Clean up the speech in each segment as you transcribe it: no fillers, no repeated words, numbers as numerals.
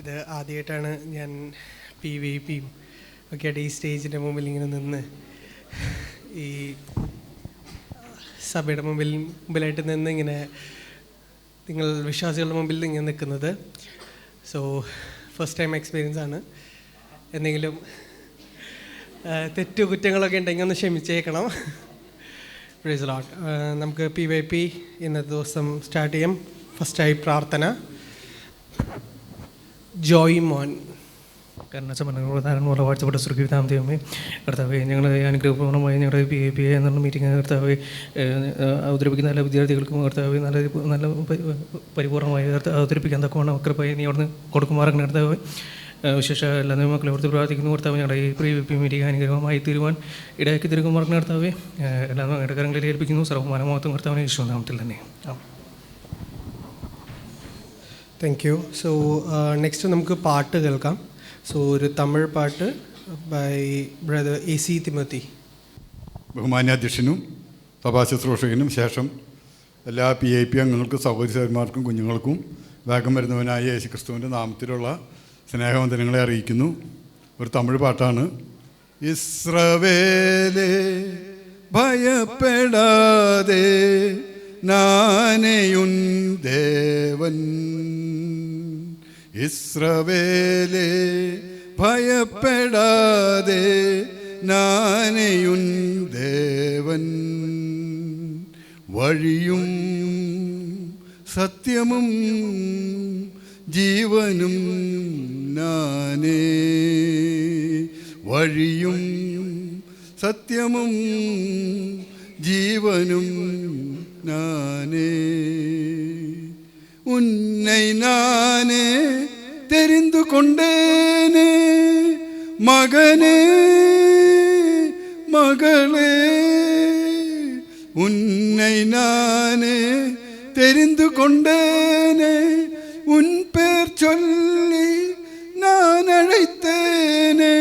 ഇത് ആദ്യമായിട്ടാണ് ഞാൻ PVPയും ഒക്കെ ആയിട്ട് ഈ സ്റ്റേജിൻ്റെ മുമ്പിൽ ഇങ്ങനെ നിന്ന് ഈ സഭയുടെ മുമ്പിലായിട്ട് നിന്ന് ഇങ്ങനെ നിങ്ങൾ വിശ്വാസികളുടെ മുമ്പിൽ ഇങ്ങനെ നിൽക്കുന്നത്. സോ ഫസ്റ്റ് ടൈം എക്സ്പീരിയൻസ് ആണ്. എന്തെങ്കിലും കുറ്റങ്ങളൊക്കെ ഉണ്ടെങ്കിൽ ഒന്ന് ക്ഷമിച്ചേക്കണം. Praise the Lord. നമുക്ക് PVP ഇന്നത്തെ ദിവസം സ്റ്റാർട്ട് ചെയ്യാം. ഫസ്റ്റായി പ്രാർത്ഥന. ജോയ് മോൻ. കാരണവശാൽ വാഴ്ചപ്പെട്ട സുഖിതാം ദൈവമേ, കർത്താവേ, ഞങ്ങൾ അനുഗ്രഹപൂർണ്ണമായി ഞങ്ങളുടെ PVP എന്നുള്ള മീറ്റിംഗ് കർത്താവെ അവതരിപ്പിക്കുന്ന എല്ലാ വിദ്യാർത്ഥികൾക്കും കർത്താവെ നല്ല പരിപൂർണ്ണമായി അവതരിപ്പിക്കാൻ തക്കവണ്ണം കൃപയെ നീ അവിടുന്ന് കൊടുക്കുമാറാകണം കർത്താവെ. വിശേഷ എല്ലാ മക്കളെ ഓർത്ത് പ്രാർത്ഥിക്കുന്നു കർത്താവ്. ഞങ്ങളുടെ ഈ PVP മീറ്റിംഗ് അനുഗ്രഹമായി തീരുവാൻ ഇടയാക്കി തീർക്കുമാറാകണം കർത്താവെ. എല്ലാ ഇടകരങ്ങളിൽ ഏൽപ്പിക്കുന്നു. സർവ്വമാനമഹത്വം കർത്താവിനെ യേശുനാമത്തിൽ തന്നെ. Thank you. സോ നെക്സ്റ്റ് നമുക്ക് പാട്ട് കേൾക്കാം. സോ ഒരു തമിഴ് പാട്ട് ബൈ ബ്രദർ AC തിമോത്തി. ബഹുമാന്യാധ്യക്ഷനും സഭാശുശ്രൂഷകനും ശേഷം എല്ലാ PIP അംഗങ്ങൾക്കും സഹോദരിമാർക്കും കുഞ്ഞുങ്ങൾക്കും വേഗം വരുന്നവനായ യേശുക്രിസ്തുവിൻ്റെ നാമത്തിലുള്ള സ്നേഹവന്ദനങ്ങളെ അറിയിക്കുന്നു. ഒരു തമിഴ് പാട്ടാണ്. ഇസ്രവേലേ ഭയപ്പെടാതെ നാനെയുൻ ദേവൻ, ഇസ്രവേലേ ഭയപ്പെടാതെ നാനെയുൻ ദേവൻ, വഴിയും സത്യമും ജീവനും നാനേ, വഴിയും സത്യമും ജീവനും நானே, உன்னை நானே தெரிந்து கொண்டேனே மகனே மகளே, உன்னை நானே தெரிந்து கொண்டேனே, உன் பேர் சொல்லி நான் அழைத்தேனே,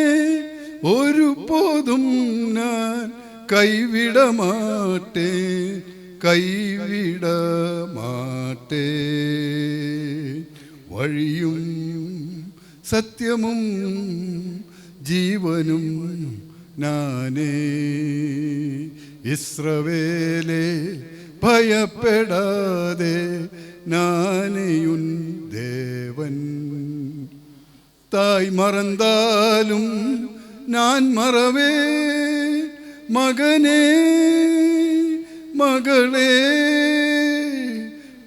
ஒரு போதும் நான் கைவிட மாட்டேன் கைவிட மாட்டேன், വഴിയും സത്യമും ജീവനും നാനേ, ഇസ്രവേലേ ഭയപ്പെടാതെ നാനെയുൻ ദേവൻ, தாய் மறந்தாலும் நான் மறவே மகனே மகளே,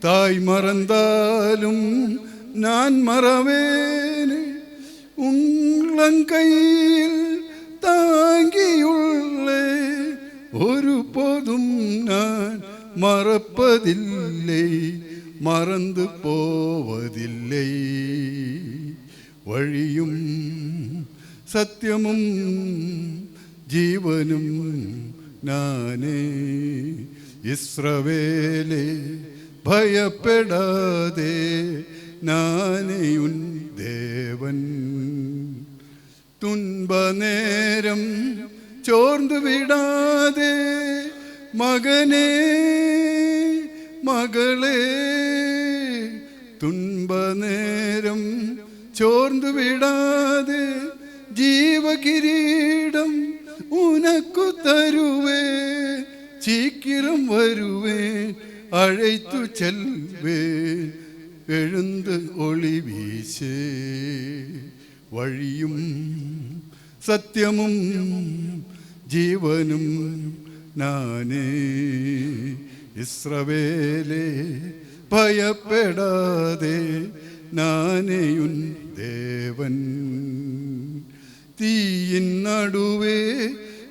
தாய் மறந்தாலும் நான் மறவேனே, உள்ளங்கையில் தாங்கியுள்ளே, ஒரு போதும் நான் மறப்பதில்லை மறந்து போவதில்லை, വഴിയും സത്യമും ജീവനും നാനേ, ഇസ്രവേലേ ഭയപ്പെടാതെ നാനെയുൻ ദേവൻ, തുൻപനേരം ചോർന്നു വിടാതെ മകനേ മകളേ, തുൻപനേരം ചോർന്നു വിടാതെ ജീവകിരീടം ഉനക്കു തരുവേ, சீக்கிரம் வருவேன் அழைத்து செல்வேன் எழுந்து ஒளி வீசே, வழியும் സത്യമും ജീവനും നാനേ, ഇസ്രവേലേ ഭയപ്പെടാതെ നാനെയുൻ ദേവൻ, തീയിൻ നടുവേ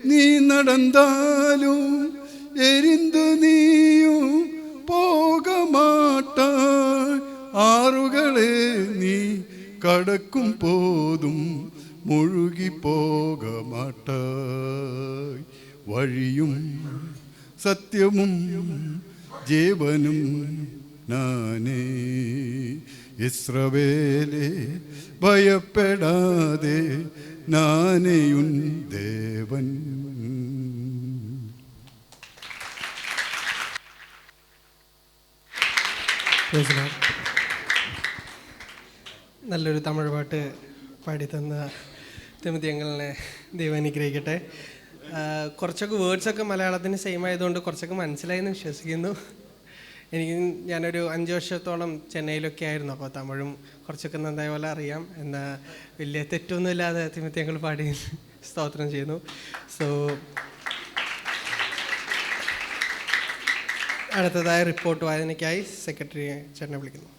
നീ നടந்தாலும் എരിന്തു നീയും പോക മാട്ടാய், ആറുകളെ നീ കടക്കും പോതും മുഴുകി പോക മാട്ടാய், വഴിയും സത്യവും ജീവനും നാനേ, ഇസ്രവേലേ ഭയപ്പെടാതെ നാനെയുൻ ദേവൻ. നല്ലൊരു തമിഴ് പാട്ട് പാടിത്തന്ന തിമോത്തി അങ്കിളിനെ ദൈവം അനുഗ്രഹിക്കട്ടെ. കുറച്ചൊക്കെ വേർഡ്സൊക്കെ മലയാളത്തിന് സെയിം ആയതുകൊണ്ട് കുറച്ചൊക്കെ മനസ്സിലായെന്ന് വിശ്വസിക്കുന്നു. ഞാനൊരു 5 വർഷത്തോളം ചെന്നൈയിലൊക്കെ ആയിരുന്നു, അപ്പോൾ തമിഴും കുറച്ചൊക്കെ നന്നായ പോലെ അറിയാം. എന്നാൽ വലിയ തെറ്റൊന്നുമില്ലാതെ തിമോത്തി അങ്കിൾ പാടി സ്തോത്രം ചെയ്യുന്നു. സോ അടുത്തതായ റിപ്പോർട്ട് വായനയ്ക്കായി സെക്രട്ടറി ചേട്ടനെ വിളിക്കുന്നു.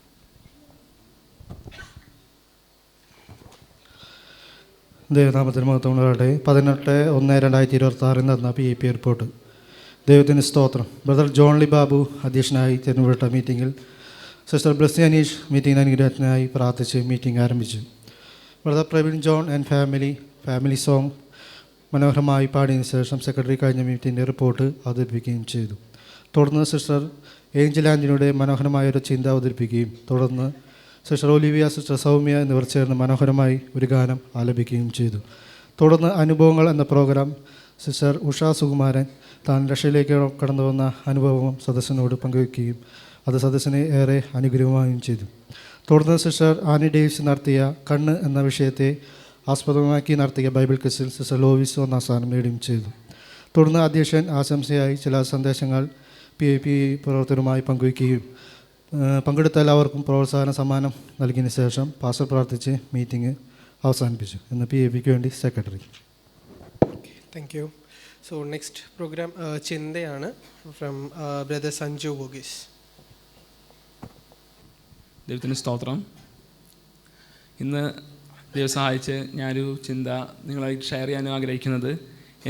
ദൈവനാമത്തിന് മഹത്വം ഉണ്ടാകട്ടെ. 18/1/2026 നടന്ന PAP റിപ്പോർട്ട്. ദൈവത്തിന് സ്തോത്രം. ബ്രദർ ജോൺ ലി ബാബു അധ്യക്ഷനായി തിരഞ്ഞെടുത്ത മീറ്റിങ്ങിൽ സിസ്റ്റർ ബ്ലസ്സി അനീഷ് മീറ്റിംഗിന് അനുഗ്രഹത്തിനായി പ്രാർത്ഥിച്ച് മീറ്റിംഗ് ആരംഭിച്ചു. Brother Praveen John and family song മനോഹരമായി പാടിയതിനു ശേഷം സെക്രട്ടറി കഴിഞ്ഞ മീറ്റിങ്ങിൻ്റെ റിപ്പോർട്ട് അവതരിപ്പിക്കുകയും ചെയ്തു. തുടർന്ന് സിസ്റ്റർ ഏഞ്ചൽ ആൻ്റണിയുടെ മനോഹരമായൊരു ചിന്ത അവതരിപ്പിക്കുകയും തുടർന്ന് സിസ്റ്റർ ഒലിവിയ, സിസ്റ്റർ സൗമ്യ എന്നിവർ ചേർന്ന് മനോഹരമായി ഒരു ഗാനം ആലപിക്കുകയും ചെയ്തു. തുടർന്ന് അനുഭവങ്ങൾ എന്ന പ്രോഗ്രാം സിസ്റ്റർ ഉഷ സുകുമാരൻ താൻ രക്ഷയിലേക്ക് കടന്നു വന്ന അനുഭവം സദസ്സിനോട് പങ്കുവയ്ക്കുകയും അത് സദസ്സിനെ ഏറെ അനുഗ്രഹമാവുകയും ചെയ്തു. തുടർന്ന് സിസ്റ്റർ ആനി ഡേവിസ് നടത്തിയ കണ്ണ് എന്ന വിഷയത്തെ ആസ്പദമാക്കി നടത്തിയ ബൈബിൾ ക്വിസിൽ സിസ്റ്റർ ലോവിസ് 1ാം സ്ഥാനം നേടുകയും ചെയ്തു. തുടർന്ന് അധ്യക്ഷൻ ആശംസയായി ചില സന്ദേശങ്ങൾ PAP പ്രവർത്തകരുമായി പങ്കുവയ്ക്കുകയും പങ്കെടുത്ത എല്ലാവർക്കും പ്രോത്സാഹന സമ്മാനം നൽകിയതിന് ശേഷം പാസ്റ്റർ പ്രാർത്ഥിച്ച് മീറ്റിംഗ് അവസാനിപ്പിച്ചു. എന്ന് PAPക്ക് വേണ്ടി secretary. Thank you. So next programme ചിന്തയാണ് ഫ്രം ബ്രദർ സഞ്ജു വോഗീസ്. ദൈവത്തിന് സ്തോത്രം. ഇന്ന് ദൈവം സഹായിച്ച് ഞാനൊരു ചിന്ത നിങ്ങളായിട്ട് ഷെയർ ചെയ്യാനും ആഗ്രഹിക്കുന്നത്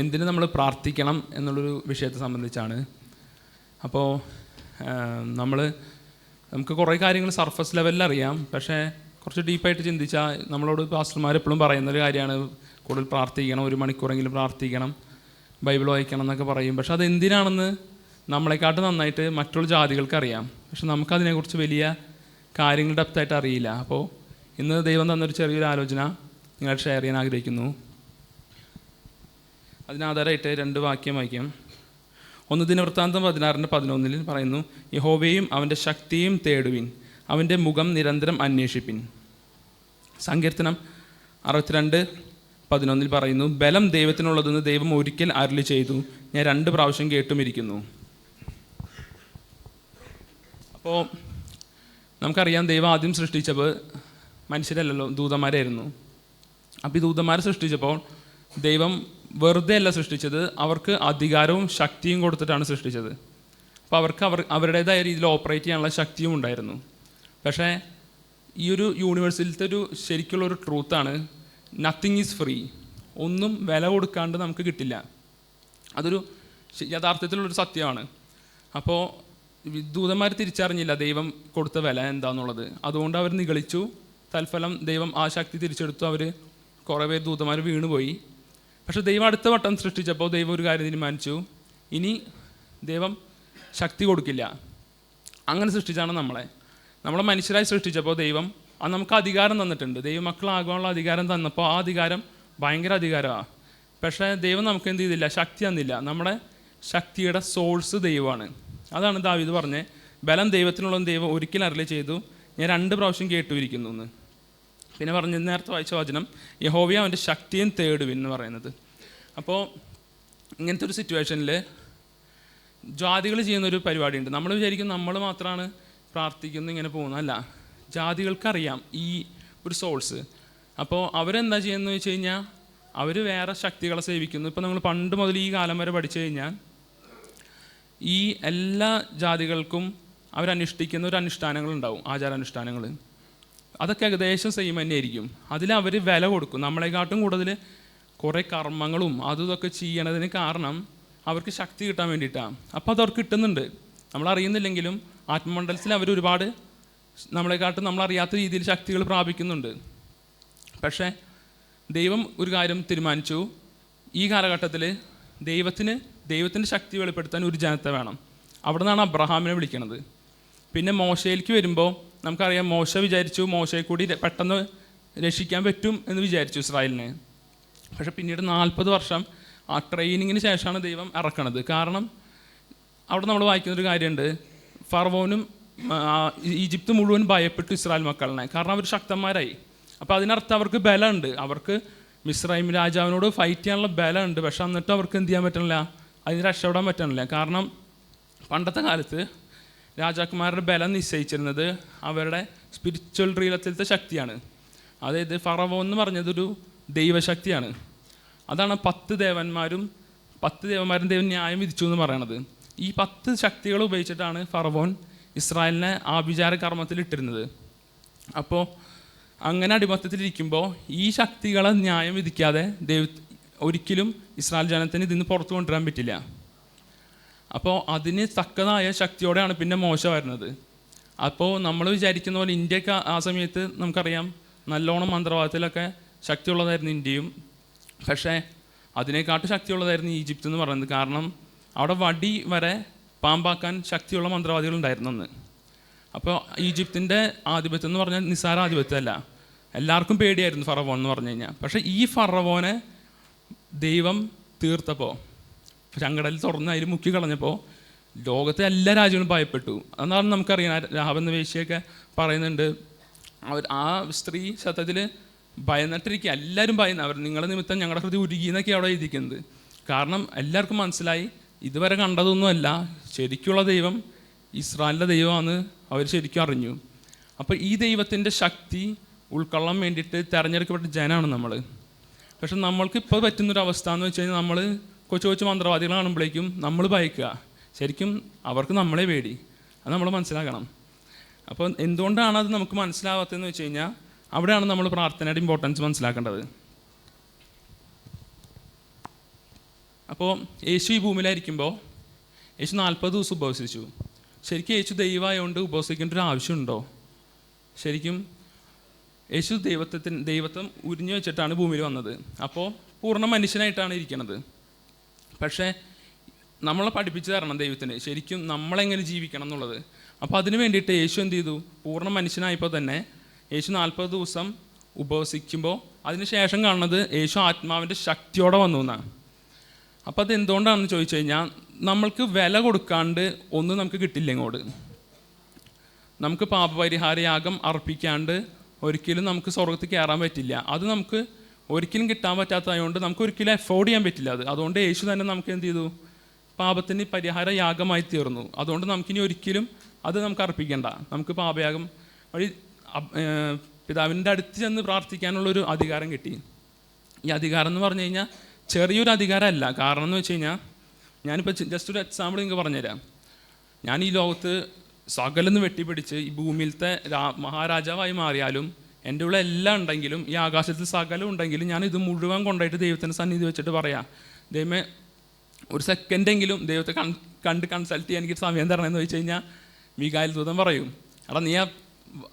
എന്തിന് നമ്മൾ പ്രാർത്ഥിക്കണം എന്നുള്ളൊരു വിഷയത്തെ സംബന്ധിച്ചാണ്. അപ്പോൾ നമുക്ക് കുറേ കാര്യങ്ങൾ സർഫസ് ലെവലിൽ അറിയാം, പക്ഷേ കുറച്ച് ഡീപ്പായിട്ട് ചിന്തിച്ചാൽ നമ്മളോട് പാസ്റ്റർമാർ എപ്പോഴും പറയുന്നൊരു കാര്യമാണ് കൂടുതൽ പ്രാർത്ഥിക്കണം, 1 മണിക്കൂറെങ്കിലും പ്രാർത്ഥിക്കണം, ബൈബിൾ വായിക്കണം എന്നൊക്കെ പറയും. പക്ഷെ അതെന്തിനാണെന്ന് നമ്മളെക്കാട്ട് നന്നായിട്ട് മറ്റുള്ള ജാതികൾക്ക് അറിയാം, പക്ഷെ നമുക്കതിനെക്കുറിച്ച് വലിയ കാര്യങ്ങൾ ഡെപ്തായിട്ട് അറിയില്ല. അപ്പോൾ ഇന്ന് ദൈവം തന്നൊരു ചെറിയൊരു ആലോചന നിങ്ങൾ ഷെയർ ചെയ്യാൻ ആഗ്രഹിക്കുന്നു. അതിനാധാരമായിട്ട് 2 വാക്യം വായിക്കാം. 1 ദിനവൃത്താന്തം 16:11 പറയുന്നു, യഹോവയും അവൻ്റെ ശക്തിയും തേടുവിൻ, അവൻ്റെ മുഖം നിരന്തരം അന്വേഷിപ്പിൻ. സങ്കീർത്തനം 62:11 പറയുന്നു, ബലം ദൈവത്തിനുള്ളതെന്ന് ദൈവം ഒരിക്കൽ അരുളി ചെയ്തു, ഞാൻ 2 പ്രാവശ്യം കേട്ടുമിരിക്കുന്നു. അപ്പോൾ നമുക്കറിയാം, ദൈവം ആദ്യം സൃഷ്ടിച്ചപ്പോൾ മനുഷ്യരല്ലല്ലോ, ദൂതന്മാരായിരുന്നു. അപ്പോൾ ഈ ദൂതന്മാരെ സൃഷ്ടിച്ചപ്പോൾ ദൈവം വെറുതെ അല്ല സൃഷ്ടിച്ചത്, അവർക്ക് അധികാരവും ശക്തിയും കൊടുത്തിട്ടാണ് സൃഷ്ടിച്ചത്. അപ്പോൾ അവർക്ക് അവരുടേതായ രീതിയിൽ ഓപ്പറേറ്റ് ചെയ്യാനുള്ള ശക്തിയും ഉണ്ടായിരുന്നു. പക്ഷേ ഈ ഒരു യൂണിവേഴ്സിലത്തെ ഒരു ശരിക്കുള്ളൊരു ട്രൂത്താണ്, നത്തിങ് ഈസ് ഫ്രീ. ഒന്നും വില കൊടുക്കാണ്ട് നമുക്ക് കിട്ടില്ല. അതൊരു യഥാർത്ഥത്തിലുള്ളൊരു സത്യമാണ്. അപ്പോൾ ദൂതന്മാർ തിരിച്ചറിഞ്ഞില്ല ദൈവം കൊടുത്ത വില എന്താണെന്നുള്ളത്. അതുകൊണ്ട് അവർ നിഗളിച്ചു. തൽഫലം ദൈവം ആ ശക്തി തിരിച്ചെടുത്തു. അവർ കുറേ പേര് ദൂതന്മാർ വീണുപോയി. പക്ഷേ ദൈവം അടുത്ത വട്ടം സൃഷ്ടിച്ചപ്പോൾ ദൈവം ഒരു കാര്യം തീരുമാനിച്ചു, ഇനി ദൈവം ശക്തി കൊടുക്കില്ല. അങ്ങനെ സൃഷ്ടിച്ചാണ് നമ്മളെ മനുഷ്യരായി സൃഷ്ടിച്ചപ്പോൾ ദൈവം നമുക്ക് അധികാരം തന്നിട്ടുണ്ട്. ദൈവമക്കളാകാനുള്ള അധികാരം തന്നപ്പോൾ ആ അധികാരം ഭയങ്കര അധികാരമാണ്. പക്ഷേ ദൈവം നമുക്ക് എന്ത് ചെയ്തില്ല, ശക്തി തന്നില്ല. നമ്മുടെ ശക്തിയുടെ സോഴ്സ് ദൈവമാണ്. അതാണ് ദാവീദ് പറഞ്ഞത്, ബലം ദൈവത്തിനുള്ളതെന്ന് ദൈവം ഒരിക്കൽ അരുളി ചെയ്തു, ഞാൻ 2 പ്രാവശ്യം കേട്ടുമിരിക്കുന്നു എന്ന്. പിന്നെ പറഞ്ഞ നേരത്തെ വായിച്ച വചനം, യഹോവയെ അവൻ്റെ ശക്തിയും തേടുവിൻ എന്ന് പറയുന്നത്. അപ്പോൾ ഇങ്ങനത്തെ ഒരു സിറ്റുവേഷനിൽ ജാതികൾ ചെയ്യുന്നൊരു പരിപാടിയുണ്ട്. നമ്മൾ വിചാരിക്കും നമ്മൾ മാത്രമാണ് പ്രാർത്ഥിക്കുന്നത് ഇങ്ങനെ പോകുന്നതല്ല, ജാതികൾക്കറിയാം ഈ ഒരു സോഴ്സ്. അപ്പോൾ അവരെന്താ ചെയ്യുന്നത് വെച്ച് കഴിഞ്ഞാൽ അവർ വേറെ ശക്തികളെ സേവിക്കുന്നു. ഇപ്പോൾ നമ്മൾ പണ്ട് മുതൽ ഈ കാലം വരെ പഠിച്ചു കഴിഞ്ഞാൽ ഈ എല്ലാ ജാതികൾക്കും അവരനുഷ്ഠിക്കുന്ന ഒരു അനുഷ്ഠാനങ്ങളുണ്ടാവും, ആചാരാനുഷ്ഠാനങ്ങൾ. അതൊക്കെ ഏകദേശം സെയിം തന്നെയായിരിക്കും. അതിലവർ വില കൊടുക്കും. നമ്മളെക്കാട്ടും കൂടുതൽ കുറേ കർമ്മങ്ങളും അതും ഇതൊക്കെ ചെയ്യണതിന് കാരണം അവർക്ക് ശക്തി കിട്ടാൻ വേണ്ടിയിട്ടാണ്. അപ്പോൾ അതവർക്ക് കിട്ടുന്നുണ്ട്, നമ്മളറിയുന്നില്ലെങ്കിലും ആത്മമണ്ഡലത്തിൽ അവർ ഒരുപാട് നമ്മളെക്കാട്ടും നമ്മളറിയാത്ത രീതിയിൽ ശക്തികൾ പ്രാപിക്കുന്നുണ്ട്. പക്ഷേ ദൈവം ഒരു കാര്യം തീരുമാനിച്ചു, ഈ കാലഘട്ടത്തിൽ ദൈവത്തിൻ്റെ ശക്തി വെളിപ്പെടുത്താൻ ഒരു ജനത്തെ വേണം. അവിടെ നിന്നാണ് അബ്രഹാമിനെ വിളിക്കുന്നത്. പിന്നെ മോശയിലേക്ക് വരുമ്പോൾ നമുക്കറിയാം, മോശ വിചാരിച്ചു മോശയെ കൂടി പെട്ടെന്ന് രക്ഷിക്കാൻ പറ്റും എന്ന് വിചാരിച്ചു ഇസ്രായേലിനെ. പക്ഷേ പിന്നീട് 40 വർഷം ആ ട്രെയിനിങ്ങിന് ശേഷമാണ് ദൈവം ഇറക്കണത്. കാരണം അവിടെ നമ്മൾ വായിക്കുന്നൊരു കാര്യമുണ്ട്, ഫറവോനും ഈജിപ്ത് മുഴുവൻ ഭയപ്പെട്ടു ഇസ്രായേൽ മക്കളിനെ. കാരണം അവർ ശക്തന്മാരായി. അപ്പോൾ അതിനർത്ഥം അവർക്ക് ബലമുണ്ട്, അവർക്ക് മിസ്രൈം രാജാവിനോട് ഫൈറ്റ് ചെയ്യാനുള്ള ബലമുണ്ട്. പക്ഷെ എന്നിട്ട് അവർക്ക് എന്ത് ചെയ്യാൻ പറ്റണില്ല, അതിന് രക്ഷപ്പെടാൻ പറ്റണില്ല. കാരണം പണ്ടത്തെ കാലത്ത് രാജാക്കന്മാരുടെ ബലം നിശ്ചയിച്ചിരുന്നത് അവരുടെ സ്പിരിച്വൽ റീലത്തിലത്തെ ശക്തിയാണ്. അതായത് ഫറവോ എന്ന് പറഞ്ഞതൊരു ദൈവശക്തിയാണ്. അതാണ് 10 ദേവന്മാരും ദൈവം ന്യായം വിധിച്ചു എന്ന് പറയണത്. ഈ 10 ശക്തികൾ ഉപയോഗിച്ചിട്ടാണ് ഫറവോൻ ഇസ്രായേലിനെ ആഭിചാര കർമ്മത്തിൽ ഇട്ടിരുന്നത്. അപ്പോൾ അങ്ങനെ അടിമത്തത്തിലിരിക്കുമ്പോൾ ഈ ശക്തികളെ ന്യായം വിധിക്കാതെ ഒരിക്കലും ഇസ്രായേൽ ജനത്തിന് ഇതിന് പുറത്തു കൊണ്ടുവരാൻ പറ്റില്ല. അപ്പോൾ അതിന് തക്കതായ ശക്തിയോടെയാണ് പിന്നെ മോശ വരുന്നത്. അപ്പോൾ നമ്മൾ വിചാരിക്കുന്ന പോലെ ഇന്ത്യക്ക് ആ സമയത്ത് നമുക്കറിയാം നല്ലോണം മന്ത്രവാദത്തിലൊക്കെ ശക്തിയുള്ളതായിരുന്നു ഇന്ത്യയും. പക്ഷേ അതിനെക്കാട്ടും ശക്തിയുള്ളതായിരുന്നു ഈജിപ്ത് എന്ന് പറയുന്നത്. കാരണം അവിടെ വടി വരെ പാമ്പാക്കാൻ ശക്തിയുള്ള മന്ത്രവാദികളുണ്ടായിരുന്നു അന്ന്. അപ്പോൾ ഈജിപ്തിൻ്റെ ആധിപത്യം എന്ന് പറഞ്ഞാൽ നിസ്സാര ആധിപത്യമല്ല, എല്ലാവർക്കും പേടിയായിരുന്നു ഫറവോൻ എന്ന് പറഞ്ഞു കഴിഞ്ഞാൽ. പക്ഷേ ഈ ഫറവോനെ ദൈവം തീർത്തപ്പോൾ, ചങ്കടലിൽ തുറന്ന് അതിൽ മുക്കി കളഞ്ഞപ്പോൾ ലോകത്തെ എല്ലാ രാജ്യങ്ങളും ഭയപ്പെട്ടു. എന്നാണ് നമുക്കറിയാം, രാഹബ് എന്ന വേശ്യയൊക്കെ പറയുന്നുണ്ട്, ആ സ്ത്രീ സത്യത്തിൽ ഭയന്നിട്ടിരിക്കുക, എല്ലാവരും ഭയന്ന്, അവർ നിങ്ങളുടെ നിമിത്തം ഞങ്ങളുടെ ഹൃദയം ഉരുകി എന്നൊക്കെ അവിടെ എഴുതിക്കുന്നത്. കാരണം എല്ലാവർക്കും മനസ്സിലായി ഇതുവരെ കണ്ടതൊന്നുമല്ല, ശരിക്കുള്ള ദൈവം ഇസ്രായേലിൻ്റെ ദൈവമാണ് അവർ ശരിക്കും അറിഞ്ഞു. അപ്പോൾ ഈ ദൈവത്തിൻ്റെ ശക്തി ഉൾക്കൊള്ളാൻ വേണ്ടിയിട്ട് തിരഞ്ഞെടുക്കപ്പെട്ട ജനമാണ് നമ്മൾ. പക്ഷെ നമ്മൾക്കിപ്പോൾ പറ്റുന്നൊരവസ്ഥ എന്ന് വെച്ച് കഴിഞ്ഞാൽ നമ്മൾ കൊച്ചു മന്ത്രവാദികൾ കാണുമ്പോഴേക്കും നമ്മൾ ഭയക്കുക. ശരിക്കും അവർക്ക് നമ്മളെ പേടി, അത് നമ്മൾ മനസ്സിലാക്കണം. അപ്പോൾ എന്തുകൊണ്ടാണ് അത് നമുക്ക് മനസ്സിലാവാത്തതെന്ന് വെച്ച് കഴിഞ്ഞാൽ അവിടെയാണ് നമ്മൾ പ്രാർത്ഥനയുടെ ഇമ്പോർട്ടൻസ് മനസ്സിലാക്കേണ്ടത്. അപ്പോൾ യേശു ഈ ഭൂമിയിലായിരിക്കുമ്പോൾ യേശു 40 ദിവസം ഉപവസിച്ചു. ശരിക്കും യേശു ദൈവമായതുകൊണ്ട് ഉപവസിക്കേണ്ട ഒരു ആവശ്യമുണ്ടോ? ശരിക്കും യേശു ദൈവത്വം ഉരിഞ്ഞു വെച്ചിട്ടാണ് ഭൂമിയിൽ വന്നത്. അപ്പോൾ പൂർണ്ണ മനുഷ്യനായിട്ടാണ് ഇരിക്കുന്നത്. പക്ഷേ നമ്മളെ പഠിപ്പിച്ചു തരണം ദൈവത്തിന് ശരിക്കും നമ്മളെങ്ങനെ ജീവിക്കണം എന്നുള്ളത്. അപ്പോൾ അതിന് വേണ്ടിയിട്ട് യേശു എന്ത് ചെയ്തു? പൂർണ്ണ മനുഷ്യനായപ്പോൾ തന്നെ യേശു 40 ദിവസം ഉപവസിക്കുമ്പോൾ അതിന് ശേഷം കാണുന്നത് യേശു ആത്മാവിൻ്റെ ശക്തിയോടെ വന്നു എന്നാണ്. അപ്പോൾ അത് എന്തുകൊണ്ടാണെന്ന് ചോദിച്ചു കഴിഞ്ഞാൽ നമ്മൾക്ക് വില കൊടുക്കാണ്ട് ഒന്നും നമുക്ക് കിട്ടില്ല. ഇങ്ങോട്ട് നമുക്ക് പാപപരിഹാരയാഗം അർപ്പിക്കാണ്ട് ഒരിക്കലും നമുക്ക് സ്വർഗത്തിൽ കയറാൻ പറ്റില്ല. അത് നമുക്ക് ഒരിക്കലും കിട്ടാൻ പറ്റാത്തതുകൊണ്ട് നമുക്ക് ഒരിക്കലും അഫോർഡ് ചെയ്യാൻ പറ്റില്ല. അതുകൊണ്ട് യേശു തന്നെ നമുക്ക് എന്ത് ചെയ്തു? പാപത്തിന് പരിഹാര യാഗമായി തീർന്നു. അതുകൊണ്ട് നമുക്കിനി ഒരിക്കലും അത് നമുക്ക് അർപ്പിക്കേണ്ട. നമുക്ക് പാപയാഗം വഴി പിതാവിൻ്റെ അടുത്ത് ചെന്ന് പ്രാർത്ഥിക്കാനുള്ളൊരു അധികാരം കിട്ടി. ഈ അധികാരം എന്ന് പറഞ്ഞു കഴിഞ്ഞാൽ ചെറിയൊരു അധികാരമല്ല. കാരണം എന്ന് വെച്ച് കഴിഞ്ഞാൽ ഞാനിപ്പോൾ ജസ്റ്റ് ഒരു എക്സാമ്പിൾ നിങ്ങൾക്ക് പറഞ്ഞുതരാം. ഞാൻ ഈ ലോകത്ത് സകലെന്ന് വെട്ടിപ്പിടിച്ച് ഈ ഭൂമിയിലത്തെ മഹാരാജാവായി മാറിയാലും എൻ്റെ ഉള്ള എല്ലാം ഉണ്ടെങ്കിലും ഈ ആകാശത്തിൽ സകലം ഉണ്ടെങ്കിലും ഞാൻ ഇത് മുഴുവൻ കൊണ്ടായിട്ട് ദൈവത്തിൻ്റെ സന്നിധി വെച്ചിട്ട് പറയാം, ദൈവമേ ഒരു സെക്കൻഡെങ്കിലും ദൈവത്തെ കണ്ട് കൺസൾട്ട് ചെയ്യാൻ എനിക്ക് സമയം തരണമെന്ന് വെച്ച് കഴിഞ്ഞാൽ മീഖായേൽ ദൂതൻ പറയും, എടാ നീ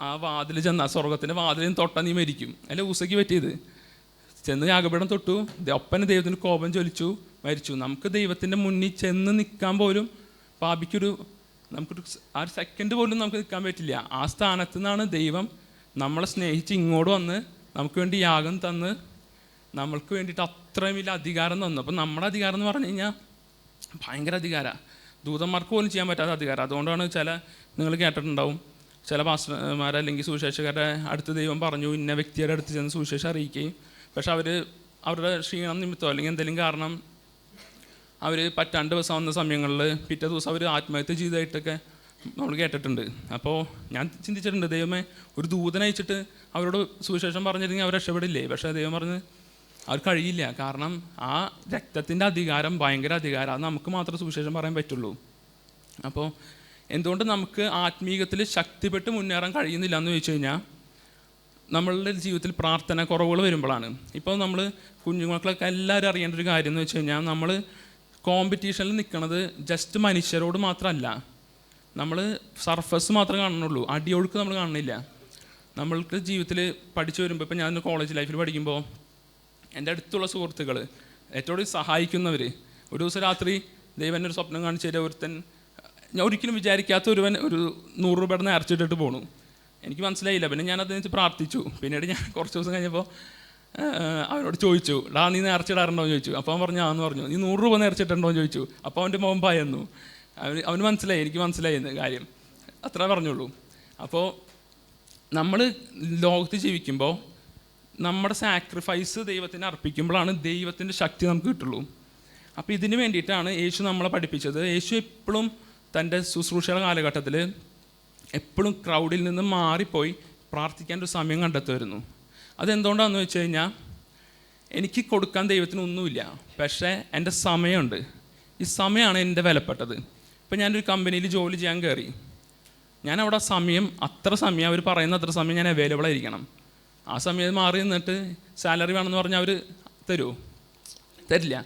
ആ വാതിൽ ചെന്ന സ്വർഗത്തിൻ്റെ വാതിലിൽ തൊട്ട നീ മരിക്കും. അല്ലെ ഊസയ്ക്ക് പറ്റിയത് ചെന്ന് യാഗപീഠം തൊട്ടു, ഒപ്പനെ ദൈവത്തിന് കോപം ജ്വലിച്ചു, മരിച്ചു. നമുക്ക് ദൈവത്തിൻ്റെ മുന്നിൽ ചെന്ന് നിൽക്കാൻ പോലും നമുക്കൊരു ആ ഒരു സെക്കൻഡ് പോലും നമുക്ക് നിൽക്കാൻ പറ്റില്ല. ആ സ്ഥാനത്ത് നിന്നാണ് ദൈവം നമ്മളെ സ്നേഹിച്ച് ഇങ്ങോട്ട് വന്ന് നമുക്ക് വേണ്ടി യാഗം തന്ന് നമ്മൾക്ക് വേണ്ടിയിട്ട് അത്രയും വലിയ അധികാരം തന്നു. അപ്പം നമ്മുടെ അധികാരം എന്ന് പറഞ്ഞു കഴിഞ്ഞാൽ ഭയങ്കര അധികാരമാണ്, ദൂതന്മാർക്ക് പോലും ചെയ്യാൻ പറ്റാത്ത അധികാരം. അതുകൊണ്ടാണ് നിങ്ങൾ കേട്ടിട്ടുണ്ടാവും, ചില പാസ്റ്റർമാർ അല്ലെങ്കിൽ സുവിശേഷകരുടെ അടുത്ത് ദൈവം പറഞ്ഞു ഇന്ന വ്യക്തിയുടെ അടുത്ത് ചെന്ന് സുവിശേഷം അറിയിക്കുകയും പക്ഷെ അവരുടെ ക്ഷീണം നിമിത്തമോ അല്ലെങ്കിൽ എന്തെങ്കിലും കാരണം അവർ പറ്റാണ്ട് ദിവസം വന്ന സമയങ്ങളിൽ പിറ്റേ ദിവസം അവർ ആത്മഹത്യ ചെയ്തതായിട്ടൊക്കെ നമ്മൾ കേട്ടിട്ടുണ്ട്. അപ്പോൾ ഞാൻ ചിന്തിച്ചിട്ടുണ്ട്, ദൈവമേ ഒരു ദൂതനെ അയച്ചിട്ട് അവരോട് സുവിശേഷം പറഞ്ഞിരുന്നെങ്കിൽ അവർ രക്ഷപ്പെടില്ലേ? പക്ഷേ ദൈവം പറഞ്ഞ് അവർ കഴിയില്ല. കാരണം ആ രക്തത്തിൻ്റെ അധികാരം ഭയങ്കര അധികാരം, അത് നമുക്ക് മാത്രമേ സുവിശേഷം പറയാൻ പറ്റുള്ളൂ. അപ്പോൾ എന്തുകൊണ്ട് നമുക്ക് ആത്മീയത്തിൽ ശക്തിപ്പെട്ട് മുന്നേറാൻ കഴിയുന്നില്ല എന്ന് ചോദിച്ചു കഴിഞ്ഞാൽ നമ്മളുടെ ജീവിതത്തിൽ പ്രാർത്ഥന കുറവുകൾ വരുമ്പോഴാണ്. ഇപ്പോൾ നമ്മൾ കുഞ്ഞുമക്കളൊക്കെ എല്ലാവരും അറിയേണ്ട ഒരു കാര്യം എന്ന് വെച്ച് കഴിഞ്ഞാൽ നമ്മൾ കോമ്പറ്റീഷനിൽ നിൽക്കുന്നത് ജസ്റ്റ് മനുഷ്യരോട് മാത്രമല്ല. നമ്മൾ സർഫസ് മാത്രമേ കാണുന്നുള്ളൂ, അടിയൊഴുക്ക് നമ്മൾ കാണുന്നില്ല. നമ്മൾക്ക് ജീവിതത്തിൽ പഠിച്ചു വരുമ്പോൾ ഇപ്പോൾ ഞാൻ കോളേജ് ലൈഫിൽ പഠിക്കുമ്പോൾ എൻ്റെ അടുത്തുള്ള സുഹൃത്തുക്കൾ ഏറ്റവും സഹായിക്കുന്നവർ, ഒരു ദിവസം രാത്രി ദൈവം ഒരു സ്വപ്നം കാണിച്ചു തരാൻ ഒരുത്തൻ ഞാൻ ഒരിക്കലും വിചാരിക്കാത്ത ഒരു 100 രൂപയുടെ നേർച്ചിട്ടിട്ട് പോണു. എനിക്ക് മനസ്സിലായില്ല. പിന്നെ ഞാനത് വെച്ച് പ്രാർത്ഥിച്ചു. പിന്നീട് ഞാൻ കുറച്ച് ദിവസം കഴിഞ്ഞപ്പോൾ അവനോട് ചോദിച്ചു, നീ നേർച്ചിടാറുണ്ടോ എന്ന് ചോദിച്ചു. അപ്പോൾ അവൻ പറഞ്ഞു ആന്ന് പറഞ്ഞു. നീ 100 രൂപ നേർച്ചിട്ടുണ്ടോ എന്ന് ചോദിച്ചു. അപ്പോൾ അവൻ്റെ മുഖം ഭയന്നു. അവന് മനസ്സിലായി, എനിക്ക് മനസ്സിലായി എന്ന് കാര്യം, അത്ര പറഞ്ഞുള്ളൂ. അപ്പോൾ നമ്മൾ ലോകത്ത് ജീവിക്കുമ്പോൾ നമ്മുടെ സാക്രിഫൈസ് ദൈവത്തിന് അർപ്പിക്കുമ്പോഴാണ് ദൈവത്തിൻ്റെ ശക്തി നമുക്ക് കിട്ടുള്ളൂ. അപ്പോൾ ഇതിന് വേണ്ടിയിട്ടാണ് യേശു നമ്മളെ പഠിപ്പിച്ചത്. യേശു എപ്പോഴും തൻ്റെ ശുശ്രൂഷയുടെ കാലഘട്ടത്തിൽ എപ്പോഴും ക്രൗഡിൽ നിന്ന് മാറിപ്പോയി പ്രാർത്ഥിക്കാൻ ഒരു സമയം കണ്ടെത്തുമായിരുന്നു. അതെന്തുകൊണ്ടാണെന്ന് വെച്ച് കഴിഞ്ഞാൽ, എനിക്ക് കൊടുക്കാൻ ദൈവത്തിന് ഒന്നുമില്ല, പക്ഷേ എൻ്റെ സമയമുണ്ട്. ഈ സമയമാണ് എൻ്റെ വിലപ്പെട്ടത്. ഇപ്പം ഞാനൊരു കമ്പനിയിൽ ജോലി ചെയ്യാൻ കയറി, ഞാൻ അവിടെ അത്ര സമയം അവർ പറയുന്ന അത്ര സമയം ഞാൻ അവൈലബിൾ ആയിരിക്കണം. ആ സമയം മാറി നിന്നിട്ട് സാലറി വേണമെന്ന് പറഞ്ഞാൽ അവർ തരുമോ? തരില്ല.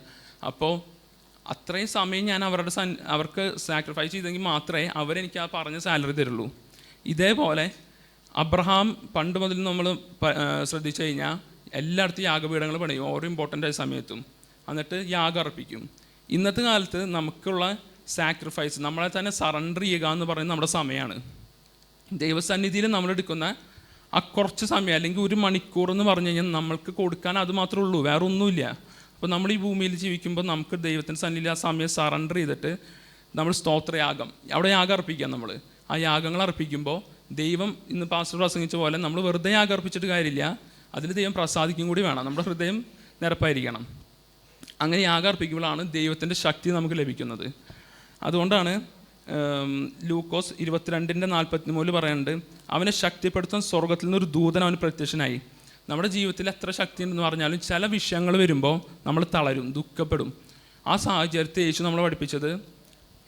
അപ്പോൾ അത്രയും സമയം ഞാൻ അവർക്ക് സാക്രിഫൈസ് ചെയ്തെങ്കിൽ മാത്രമേ അവരെനിക്ക് ആ പറഞ്ഞ സാലറി തരുള്ളൂ. ഇതേപോലെ അബ്രഹാം പണ്ട് മുതൽ നമ്മൾ ശ്രദ്ധിച്ചു കഴിഞ്ഞാൽ എല്ലായിടത്തും യാഗപീഠങ്ങൾ പണിയും, ഓരോ ഇമ്പോർട്ടൻ്റ് ആയ സമയത്തും, എന്നിട്ട് യാഗം അർപ്പിക്കും. ഇന്നത്തെ കാലത്ത് നമുക്കുള്ള സാക്രിഫൈസ്, നമ്മളെ തന്നെ സറണ്ടർ ചെയ്യുക എന്ന് പറയുന്നത് നമ്മുടെ സമയമാണ്. ദൈവസന്നിധിയിൽ നമ്മളെടുക്കുന്ന ആ കുറച്ച് സമയം, അല്ലെങ്കിൽ 1 മണിക്കൂർ എന്ന് പറഞ്ഞു കഴിഞ്ഞാൽ നമ്മൾക്ക് കൊടുക്കാൻ അത് മാത്രമേ ഉള്ളൂ, വേറെ ഒന്നുമില്ല. അപ്പോൾ നമ്മൾ ഈ ഭൂമിയിൽ ജീവിക്കുമ്പോൾ നമുക്ക് ദൈവത്തിൻ്റെ സന്നിധിയിൽ ആ സമയം സറണ്ടർ ചെയ്തിട്ട് നമ്മൾ സ്തോത്രയാഗം, അവിടെ യാഗം അർപ്പിക്കാം. നമ്മൾ ആ യാഗങ്ങൾ അർപ്പിക്കുമ്പോൾ ദൈവം, ഇന്ന് പാസ്റ്റർ പ്രസംഗിച്ച പോലെ, നമ്മൾ വെറുതെ യാഗം അർപ്പിച്ചിട്ട് കാര്യമില്ല, അതിൽ ദൈവം പ്രസാദിക്കും കൂടി വേണം. നമ്മുടെ ഹൃദയം നിരപ്പായിരിക്കണം. അങ്ങനെ യാഗം അർപ്പിക്കുമ്പോഴാണ് ദൈവത്തിൻ്റെ ശക്തി നമുക്ക് ലഭിക്കുന്നത്. അതുകൊണ്ടാണ് ലൂക്കോസ് 22:43 പറയുന്നുണ്ട്, അവനെ ശക്തിപ്പെടുത്താൻ സ്വർഗത്തിൽ നിന്നൊരു ദൂതൻ അവന് പ്രത്യക്ഷനായി. നമ്മുടെ ജീവിതത്തിൽ എത്ര ശക്തി ഉണ്ടെന്ന് പറഞ്ഞാലും ചില വിഷയങ്ങൾ വരുമ്പോൾ നമ്മൾ തളരും, ദുഃഖപ്പെടും. ആ സാഹചര്യത്തെ യേശു നമ്മളെ പഠിപ്പിച്ചത്,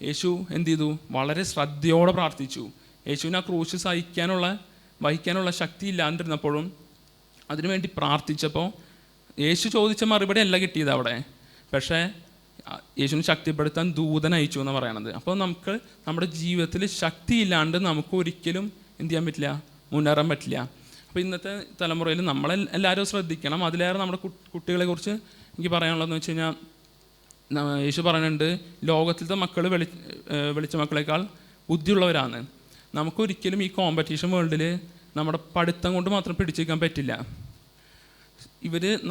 യേശു എന്ത് ചെയ്തു? വളരെ ശ്രദ്ധയോടെ പ്രാർത്ഥിച്ചു. യേശുവിന് ആ ക്രൂശ് വഹിക്കാനുള്ള ശക്തി ഇല്ലാണ്ടിരുന്നപ്പോഴും അതിനുവേണ്ടി പ്രാർത്ഥിച്ചപ്പോൾ യേശു ചോദിച്ച മറുപടി അല്ല കിട്ടിയത് അവിടെ, പക്ഷേ യേശുവിനെ ശക്തിപ്പെടുത്താൻ ദൂതൻ അയച്ചു എന്ന് പറയണത്. അപ്പോൾ നമുക്ക് നമ്മുടെ ജീവിതത്തിൽ ശക്തിയില്ലാണ്ട് നമുക്ക് ഒരിക്കലും എന്ത് ചെയ്യാൻ പറ്റില്ല, മുന്നേറാൻ പറ്റില്ല. അപ്പോൾ ഇന്നത്തെ തലമുറയിൽ നമ്മളെല്ലാവരും ശ്രദ്ധിക്കണം. അതിലേറെ നമ്മുടെ കുട്ടികളെക്കുറിച്ച് എനിക്ക് പറയാനുള്ളതെന്ന് വെച്ച് കഴിഞ്ഞാൽ, യേശു പറയുന്നുണ്ട്, ലോകത്തിലത്തെ മക്കൾ വെളിച്ച മക്കളെക്കാൾ ബുദ്ധിയുള്ളവരാണ്. നമുക്കൊരിക്കലും ഈ കോമ്പറ്റീഷൻ വേൾഡിൽ നമ്മുടെ പഠിത്തം കൊണ്ട് മാത്രം പിടിച്ചേക്കാൻ പറ്റില്ല.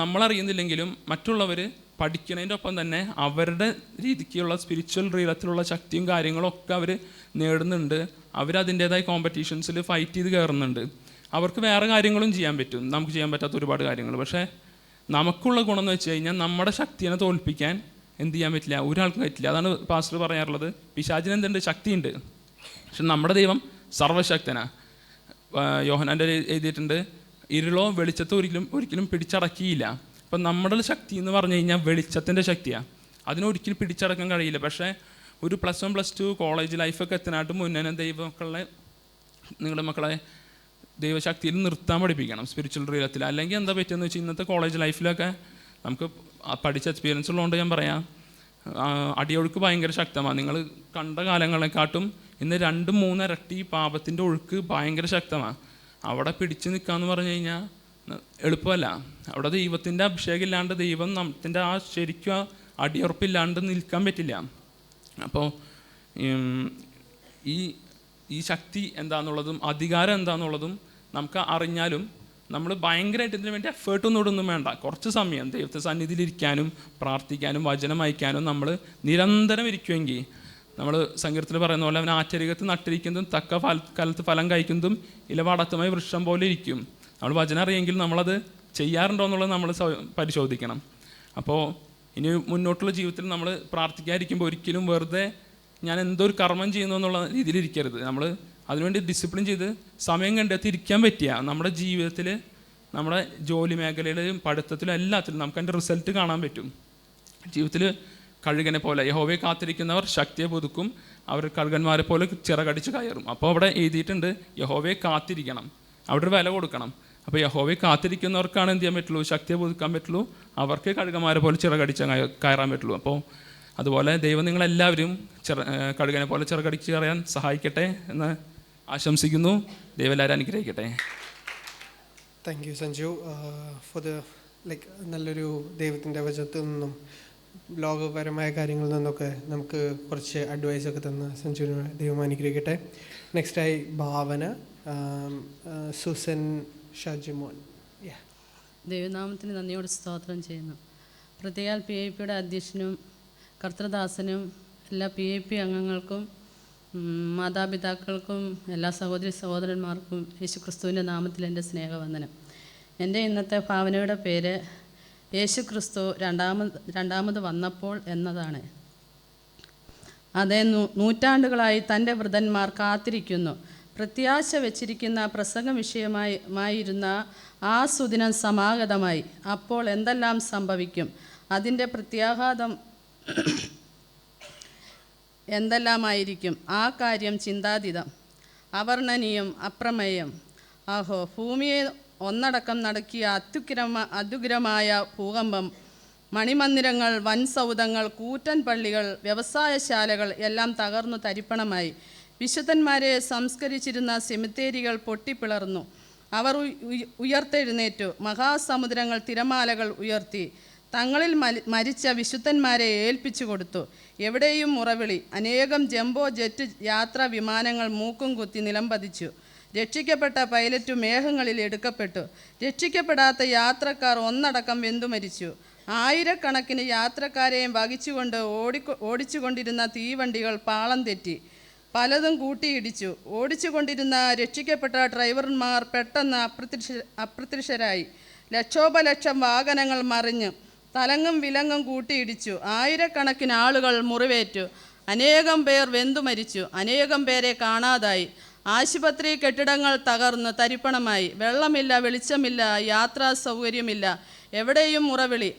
നമ്മളറിയുന്നില്ലെങ്കിലും മറ്റുള്ളവർ പഠിക്കുന്നതിൻ്റെ ഒപ്പം തന്നെ അവരുടെ രീതിക്കുള്ള സ്പിരിച്വൽ രീതിയിലുള്ള ശക്തിയും കാര്യങ്ങളും ഒക്കെ അവർ നേടുന്നുണ്ട്. അവരതിൻ്റേതായ കോമ്പറ്റീഷൻസിൽ ഫൈറ്റ് ചെയ്ത് കയറുന്നുണ്ട്. അവർക്ക് വേറെ കാര്യങ്ങളും ചെയ്യാൻ പറ്റും, നമുക്ക് ചെയ്യാൻ പറ്റാത്ത ഒരുപാട് കാര്യങ്ങൾ. പക്ഷേ നമുക്കുള്ള ഗുണം എന്ന് വെച്ച് കഴിഞ്ഞാൽ, നമ്മുടെ ശക്തിയെ തോൽപ്പിക്കാൻ എന്ത് ചെയ്യാൻ പറ്റില്ല, ഒരാൾക്ക് പറ്റില്ല. അതാണ് പാസ്റ്റർ പറയാറുള്ളത്, പിശാചിന് എന്തുണ്ട്? ശക്തിയുണ്ട്, പക്ഷെ നമ്മുടെ ദൈവം സർവശക്തനാണ്. യോഹന്നാൻ്റെ എഴുതിയിട്ടുണ്ട്, ഇരുളോ വെളിച്ചത്തോ ഒരിക്കലും പിടിച്ചടക്കിയില്ല. അപ്പം നമ്മുടെ ശക്തി എന്ന് പറഞ്ഞു കഴിഞ്ഞാൽ വെളിച്ചത്തിൻ്റെ ശക്തിയാണ്, അതിനൊരിക്കലും പിടിച്ചടക്കാൻ കഴിയില്ല. പക്ഷേ ഒരു +1 +2 കോളേജ് ലൈഫൊക്കെ എത്താനായിട്ട് മുന്നേ നിങ്ങളുടെ മക്കളെ ദൈവശക്തിയിൽ നിർത്താൻ പഠിപ്പിക്കണം, സ്പിരിച്വൽ റീലത്തിൽ. അല്ലെങ്കിൽ എന്താ പറ്റുമെന്ന് വെച്ചാൽ, ഇന്നത്തെ കോളേജ് ലൈഫിലൊക്കെ നമുക്ക് പഠിച്ച എക്സ്പീരിയൻസ് ഉള്ളതുകൊണ്ട് ഞാൻ പറയാം, അടിയൊഴുക്ക് ഭയങ്കര ശക്തമാണ്. നിങ്ങൾ കണ്ട കാലങ്ങളെക്കാട്ടും ഇന്ന് 2-3 ഇരട്ടി പാപത്തിൻ്റെ ഒഴുക്ക് ഭയങ്കര ശക്തമാണ്. അവിടെ പിടിച്ചു നിൽക്കാമെന്ന് പറഞ്ഞു കഴിഞ്ഞാൽ എളുപ്പമല്ല. അവിടെ ദൈവത്തിൻ്റെ അഭിഷേകം ഇല്ലാണ്ട്, ദൈവത്തിൻ്റെ ആ ശരിക്കും അടിയുറപ്പില്ലാണ്ട് നിൽക്കാൻ പറ്റില്ല. അപ്പോൾ ഈ ശക്തി എന്താണെന്നുള്ളതും അധികാരം എന്താണെന്നുള്ളതും നമുക്ക് അറിഞ്ഞാലും നമ്മൾ ഭയങ്കരമായിട്ട് ഇതിനു വേണ്ടി എഫേർട്ടൊന്നും ഇടൊന്നും വേണ്ട. കുറച്ച് സമയം ദൈവത്തെ സന്നിധിയിലിരിക്കാനും പ്രാർത്ഥിക്കാനും വചനം വായിക്കാനും നമ്മൾ നിരന്തരം ഇരിക്കുമെങ്കിൽ, നമ്മൾ സങ്കീർത്തനത്തിൽ പറയുന്ന പോലെ, അവൻ ആറ്റരികത്ത് നട്ടിരിക്കുന്നതും തക്ക കാലത്ത് ഫലം കഴിക്കുന്നതും ഇലവാടത്തമായ വൃക്ഷം പോലെ ഇരിക്കും. നമ്മൾ വചനം അറിയെങ്കിൽ നമ്മളത് ചെയ്യാറുണ്ടോ എന്നുള്ളത് നമ്മൾ പരിശോധിക്കണം. അപ്പോൾ ഇനി മുന്നോട്ടുള്ള ജീവിതത്തിൽ നമ്മൾ പ്രാർത്ഥിക്കാതിരിക്കുമ്പോൾ ഒരിക്കലും വെറുതെ ഞാൻ എന്തോ ഒരു കർമ്മം ചെയ്യുന്നു എന്നുള്ള രീതിയിലിരിക്കരുത്. നമ്മൾ അതിനുവേണ്ടി ഡിസിപ്ലിൻ ചെയ്ത് സമയം കണ്ടെത്തി ഇരിക്കാൻ പറ്റിയ നമ്മുടെ ജീവിതത്തിൽ, നമ്മുടെ ജോലി മേഖലയിലും പഠിത്തത്തിലും എല്ലാത്തിലും നമുക്ക് അതിൻ്റെ റിസൾട്ട് കാണാൻ പറ്റും. ജീവിതത്തിൽ കഴുകനെ പോലെ യഹോവയെ കാത്തിരിക്കുന്നവർ ശക്തിയെ പുതുക്കും, അവർ കഴുകന്മാരെ പോലെ ചിറകടിച്ച് കയറും. അപ്പോൾ അവിടെ എഴുതിയിട്ടുണ്ട്, യഹോവയെ കാത്തിരിക്കണം, അവിടെ ഒരു വില കൊടുക്കണം. അപ്പോൾ യഹോവയെ കാത്തിരിക്കുന്നവർക്കാണ് എന്ത് ചെയ്യാൻ പറ്റുള്ളൂ, ശക്തിയെ പുതുക്കാൻ പറ്റുള്ളൂ, അവർക്ക് കഴുകന്മാരെ പോലെ ചിറകടിച്ച് കയറാൻ പറ്റുള്ളൂ. അപ്പോൾ അതുപോലെ ദൈവം നിങ്ങളെല്ലാവരും കഴുകനെ പോലെ ചിറകടിച്ച് കയറാൻ സഹായിക്കട്ടെ എന്ന് ആശംസിക്കുന്നു. ദൈവം എല്ലാവരും അനുഗ്രഹിക്കട്ടെ. താങ്ക് യു സഞ്ജു ഫോർ നല്ലൊരു ദൈവത്തിൻ്റെ വചനത്തിൽ നിന്നും ലോകപരമായ കാര്യങ്ങളിൽ നിന്നൊക്കെ നമുക്ക് കുറച്ച് അഡ്വൈസൊക്കെ തന്ന സഞ്ജുവിനെ ദൈവം അനുഗ്രഹിക്കട്ടെ. നെക്സ്റ്റായി ഭാവന, സുസൻ, ഷാജിമോൻ. ദൈവനാമത്തിന് നന്ദിയോട് സ്തോത്രം ചെയ്യുന്നു. പ്രത്യേക PIPയുടെ അധ്യക്ഷനും കർത്തൃദാസനും എല്ലാ PIP അംഗങ്ങൾക്കും മാതാപിതാക്കൾക്കും എല്ലാ സഹോദരന്മാർക്കും യേശുക്രിസ്തുവിൻ്റെ നാമത്തിൽ എൻ്റെ സ്നേഹവന്ദനം. എൻ്റെ ഇന്നത്തെ ഭാവനയുടെ പേര് യേശു ക്രിസ്തു രണ്ടാമത് വന്നപ്പോൾ എന്നതാണ്. അതേ നൂറ്റാണ്ടുകളായി തൻ്റെ വൃതന്മാർ കാത്തിരിക്കുന്നു. പ്രത്യാശ വച്ചിരിക്കുന്ന പ്രസംഗ വിഷയമായിരുന്ന ആ സുദിനം സമാഗതമായി. അപ്പോൾ എന്തെല്ലാം സംഭവിക്കും? അതിൻ്റെ പ്രത്യാഘാതം എന്തെല്ലാമായിരിക്കും? ആ കാര്യം ചിന്താതീതം, അവർണ്ണനീയം, അപ്രമേയം. ആഹോ, ഭൂമിയെ ഒന്നടക്കം നടക്കിയ അത്യുഗ്രമായ ഭൂകമ്പം, മണിമന്ദിരങ്ങൾ, വൻസൗധങ്ങൾ, കൂറ്റൻ പള്ളികൾ, വ്യവസായശാലകൾ എല്ലാം തകർന്നു തരിപ്പണമായി. വിശുദ്ധന്മാരെ സംസ്കരിച്ചിരുന്ന സെമിത്തേരികൾ പൊട്ടിപ്പിളർന്നു. അവർ ഉയർത്തെഴുന്നേറ്റു. മഹാസമുദ്രങ്ങൾ തിരമാലകൾ ഉയർത്തി തങ്ങളിൽ മരിച്ച വിശുദ്ധന്മാരെ ഏൽപ്പിച്ചു കൊടുത്തു. എവിടെയും മുറവിളി. അനേകം ജംബോ ജെറ്റ് യാത്രാ വിമാനങ്ങൾ മൂക്കും കുത്തി നിലംപതിച്ചു. രക്ഷിക്കപ്പെട്ട പൈലറ്റ് മേഘങ്ങളിൽ എടുക്കപ്പെട്ടു. രക്ഷിക്കപ്പെടാത്ത യാത്രക്കാർ ഒന്നടക്കം വെന്തുമരിച്ചു. ആയിരക്കണക്കിന് യാത്രക്കാരെയും വഹിച്ചുകൊണ്ട് ഓടിച്ചുകൊണ്ടിരുന്ന തീവണ്ടികൾ പാളം തെറ്റി. പലതും കൂട്ടിയിടിച്ചു. ഓടിച്ചുകൊണ്ടിരുന്ന രക്ഷിക്കപ്പെട്ട ഡ്രൈവർമാർ പെട്ടെന്ന് അപ്രത്യക്ഷരായി. ലക്ഷോപലക്ഷം വാഹനങ്ങൾ മറിഞ്ഞു. തലങ്ങും വിലങ്ങും കൂട്ടിയിടിച്ചു. ആയിരക്കണക്കിന് ആളുകൾ മുറിവേറ്റു. അനേകം പേർ വെന്തുമരിച്ചു. അനേകം പേരെ കാണാതായി. ആശുപത്രി കെട്ടിടങ്ങൾ തകർന്ന് തരിപ്പണമായി. വെള്ളമില്ല, വെളിച്ചമില്ല, യാത്രാ സൗകര്യമില്ല. എവിടെയും മുറവിളി.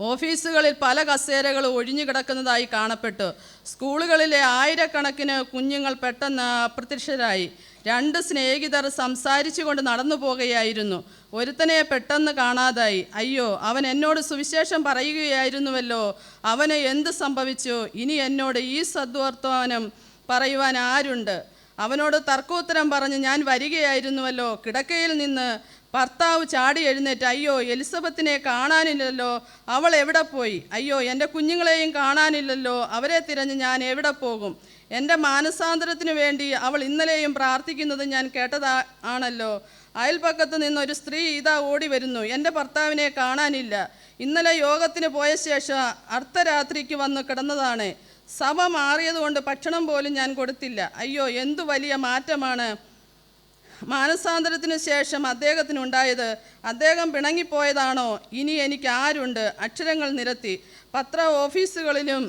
ഓഫീസുകളിൽ പല കസേരകൾ ഒഴിഞ്ഞു കിടക്കുന്നതായി കാണപ്പെട്ടു. സ്കൂളുകളിലെ ആയിരക്കണക്കിന് കുഞ്ഞുങ്ങൾ പെട്ടെന്ന് അപ്രത്യക്ഷരായി. 2 സ്നേഹിതർ സംസാരിച്ചു കൊണ്ട് നടന്നു പോകുകയായിരുന്നു. ഒരുത്തനെ പെട്ടെന്ന് കാണാതായി. അയ്യോ, അവൻ എന്നോട് സുവിശേഷം പറയുകയായിരുന്നുവല്ലോ, അവന് എന്ത് സംഭവിച്ചു? ഇനി എന്നോട് ഈ സദ്വർത്തമാനം പറയുവാൻ ആരുണ്ട്? അവനോട് തർക്കോത്തരം പറഞ്ഞ് ഞാൻ വരികയായിരുന്നുവല്ലോ. കിടക്കയിൽ നിന്ന് ഭർത്താവ് ചാടി എഴുന്നേറ്റ്, അയ്യോ, എലിസബത്തിനെ കാണാനില്ലല്ലോ, അവൾ എവിടെ പോയി? അയ്യോ, എൻ്റെ കുഞ്ഞുങ്ങളെയും കാണാനില്ലല്ലോ, അവരെ തിരഞ്ഞ് ഞാൻ എവിടെ പോകും? എൻ്റെ മാനസാന്തരത്തിനു വേണ്ടി അവൾ ഇന്നലെയും പ്രാർത്ഥിക്കുന്നത് ഞാൻ കേട്ടതാണല്ലോ. അയൽപക്കത്ത് നിന്നൊരു സ്ത്രീ ഇതാ ഓടി വരുന്നു, എൻ്റെ ഭർത്താവിനെ കാണാനില്ല. ഇന്നലെ യോഗത്തിന് പോയ ശേഷം അർദ്ധരാത്രിക്ക് വന്ന് കിടന്നതാണ്. സഭ മാറിയതുകൊണ്ട് ഭക്ഷണം പോലും ഞാൻ കൊടുത്തില്ല. അയ്യോ, എന്തു വലിയ മാറ്റമാണ് മാനസാന്തരത്തിന് ശേഷം അദ്ദേഹത്തിനുണ്ടായത്. അദ്ദേഹം പിണങ്ങിപ്പോയതാണോ? ഇനി എനിക്ക് ആരുണ്ട്? അക്ഷരങ്ങൾ നിരത്തി. പത്ര ഓഫീസുകളിലും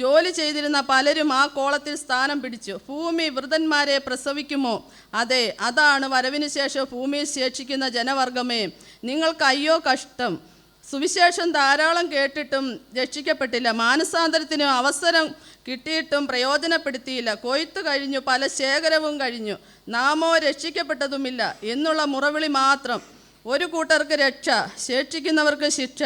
ജോലി ചെയ്തിരുന്ന പലരും ആ കോളത്തിൽ സ്ഥാനം പിടിച്ചു. ഭൂമി വൃതന്മാരെ പ്രസവിക്കുമോ? അതെ, അതാണ് വരവിന് ശേഷം ഭൂമിയിൽ ശേഷിക്കുന്ന ജനവർഗമേ, നിങ്ങൾക്ക് അയ്യോ കഷ്ടം. സുവിശേഷം ധാരാളം കേട്ടിട്ടും രക്ഷിക്കപ്പെട്ടില്ല. മാനസാന്തരത്തിന് അവസരം കിട്ടിയിട്ടും പ്രയോജനപ്പെടുത്തിയില്ല. കൊയ്ത്തു കഴിഞ്ഞു, പല ശേഖരവും കഴിഞ്ഞു, നാമോ രക്ഷിക്കപ്പെട്ടതുമില്ല എന്നുള്ള മുറവിളി മാത്രം. ഒരു കൂട്ടർക്ക് രക്ഷ, ശേഷിക്കുന്നവർക്ക് ശിക്ഷ.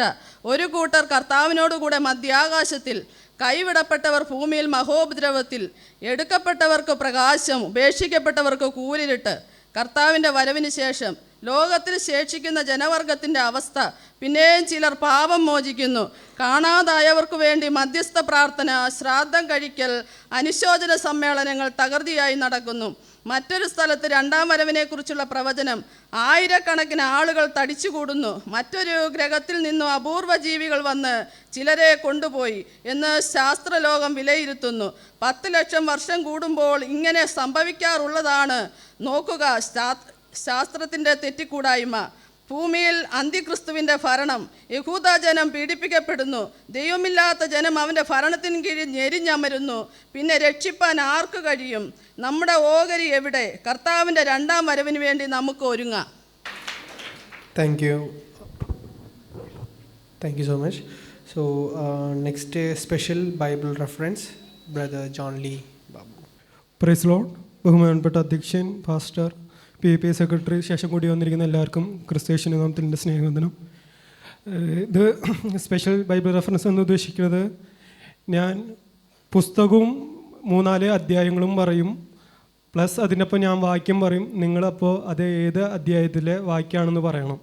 ഒരു കൂട്ടർ കർത്താവിനോടുകൂടെ മധ്യാകാശത്തിൽ, കൈവിടപ്പെട്ടവർ ഭൂമിയിൽ മഹോപദ്രവത്തിൽ, എടുക്കപ്പെട്ടവർക്ക് പ്രകാശം, ഉപേക്ഷിക്കപ്പെട്ടവർക്ക് കൂരിരുട്ട്. കർത്താവിൻ്റെ വരവിന് ശേഷം ലോകത്തിൽ ശേഷിക്കുന്ന ജനവർഗത്തിൻ്റെ അവസ്ഥ. പിന്നെയും ചിലർ പാപം മോചിക്കുന്നു. കാണാതായവർക്ക് വേണ്ടി മധ്യസ്ഥ പ്രാർത്ഥന, ശ്രാദ്ധം കഴിക്കൽ, അനുശോചന സമ്മേളനങ്ങൾ തകൃതിയായി നടക്കുന്നു. മറ്റൊരു സ്ഥലത്ത് 2ാം വരവിനെക്കുറിച്ചുള്ള പ്രവചനം. ആയിരക്കണക്കിന് ആളുകൾ തടിച്ചുകൂടുന്നു. മറ്റൊരു ഗ്രഹത്തിൽ നിന്നും അപൂർവ ജീവികൾ വന്ന് ചിലരെ കൊണ്ടുപോയി എന്ന് ശാസ്ത്രലോകം വിലയിരുത്തുന്നു. 10 ലക്ഷം വർഷം കൂടുമ്പോൾ ഇങ്ങനെ സംഭവിക്കാറുള്ളതാണ്. നോക്കുക, ശാസ്ത്രത്തിൻ്റെ തെറ്റിക്കൂടായ്മ. ഭൂമിയിൽ അന്തിക്രിസ്തുവിൻ്റെ ഭരണം. യഹൂദ ജനം പീഡിപ്പിക്കപ്പെടുന്നു. ദൈവമില്ലാത്ത ജനം അവൻ്റെ ഭരണത്തിന് കീഴിൽ ഞെരിഞ്ഞമരുന്നു. പിന്നെ രക്ഷിപ്പാൻ ആർക്ക് കഴിയും? നമ്മുടെ ഓഹരി എവിടെ? കർത്താവിൻ്റെ 2ാം വരവിന് വേണ്ടി നമുക്ക് ഒരുങ്ങാം. Thank you so much. So next special Bible reference brother John Lee Babu. Praise Lord. ബഹുമാനപ്പെട്ട അധ്യക്ഷൻ, പാസ്റ്റർ, PAPA സെക്രട്ടറി, ശേഷം കൂടി വന്നിരിക്കുന്ന എല്ലാവർക്കും ക്രിസ്തയേശുവിന്റെ നാമത്തിൽ എൻ്റെ സ്നേഹവന്ദനം. ഇത് സ്പെഷ്യൽ ബൈബിൾ റെഫറൻസ് എന്ന് ഉദ്ദേശിക്കുന്നത്, ഞാൻ പുസ്തകവും 3-4 അധ്യായങ്ങളും പറയും, പ്ലസ് അതിനൊപ്പം ഞാൻ വാക്യം പറയും. നിങ്ങളപ്പോൾ അത് ഏത് അധ്യായത്തിലെ വാക്യമാണെന്ന് പറയണം.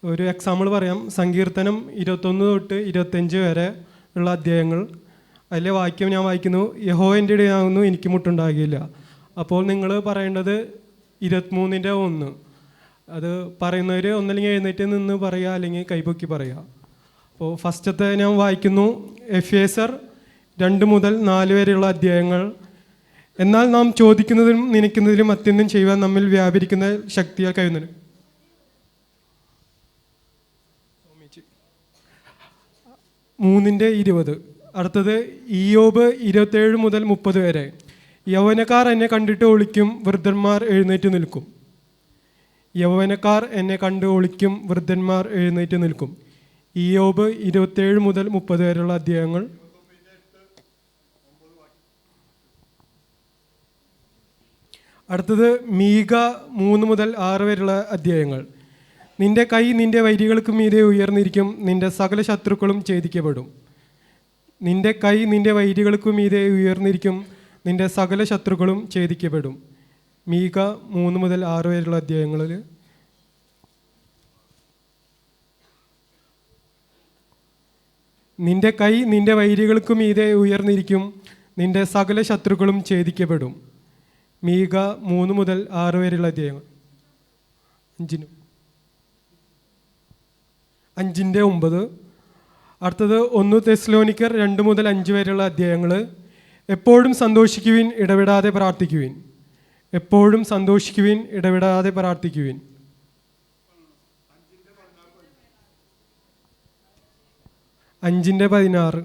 ഒരു എക്സാമ്പിൾ പറയാം. സങ്കീർത്തനം 21 തൊട്ട് 25 വരെ ഉള്ള അധ്യായങ്ങൾ, അതിലെ വാക്യം ഞാൻ വായിക്കുന്നു, യഹോവൻ്റെ ഇടയാകുന്നു എനിക്ക് മുട്ടുണ്ടാകില്ല. അപ്പോൾ നിങ്ങൾ പറയേണ്ടത് 23:1. അത് പറയുന്നവർ ഒന്നല്ലെങ്കിൽ എഴുന്നേറ്റ് നിന്ന് പറയുക, അല്ലെങ്കിൽ കൈപൊക്കി പറയുക. അപ്പോൾ ഫസ്റ്റത്തെ ഞാൻ വായിക്കുന്നു. എഫേസർ 2 മുതൽ 4 വരെയുള്ള അധ്യായങ്ങൾ. എന്നാൽ നാം ചോദിക്കുന്നതിലും നനയ്ക്കുന്നതിലും അത്യന്തം ചെയ്യുവാൻ നമ്മിൽ വ്യാപരിക്കുന്ന ശക്തിയാൽ കഴിയുന്നത്. 3:20. അടുത്തത് ഇയ്യോബ് 27 മുതൽ 30 വരെ. യൗവനക്കാർ എന്നെ കണ്ടിട്ട് ഒളിക്കും, വൃദ്ധന്മാർ എഴുന്നേറ്റ് നിൽക്കും. യൗവനക്കാർ എന്നെ കണ്ട് ഒളിക്കും, വൃദ്ധന്മാർ എഴുന്നേറ്റ് നിൽക്കും. ഇയ്യോബ് 27 മുതൽ 30 വരെയുള്ള അധ്യായങ്ങൾ. അടുത്തത് മീക 3 മുതൽ 6 വരെയുള്ള അധ്യായങ്ങൾ. നിന്റെ കൈ നിന്റെ വൈരികൾക്ക് മീതെ ഉയർന്നിരിക്കും, നിന്റെ സകല ശത്രുക്കളും ഛേദിക്കപ്പെടും. നിന്റെ കൈ നിന്റെ വൈരികൾക്ക് മീതെ ഉയർന്നിരിക്കും, നിന്റെ സകല ശത്രുക്കളും ഛേദിക്കപ്പെടും. മീക 3 മുതൽ 6 വരെയുള്ള അധ്യായങ്ങളിൽ. നിന്റെ കൈ നിന്റെ വൈരികൾക്ക് മീതെ ഉയർന്നിരിക്കും, നിന്റെ സകല ശത്രുക്കളും ഛേദിക്കപ്പെടും. മീക 3 മുതൽ 6 വരെയുള്ള അധ്യായങ്ങൾ. 5:9. അടുത്തത് 1 തെസ്സലോനിക്കർ 2 മുതൽ 5 വരെയുള്ള അധ്യായങ്ങൾ. എപ്പോഴും സന്തോഷിക്കുവിൻ, ഇടവിടാതെ പ്രാർത്ഥിക്കുവിൻ. എപ്പോഴും സന്തോഷിക്കുവിൻ, ഇടവിടാതെ പ്രാർത്ഥിക്കുവിൻ. 5:16.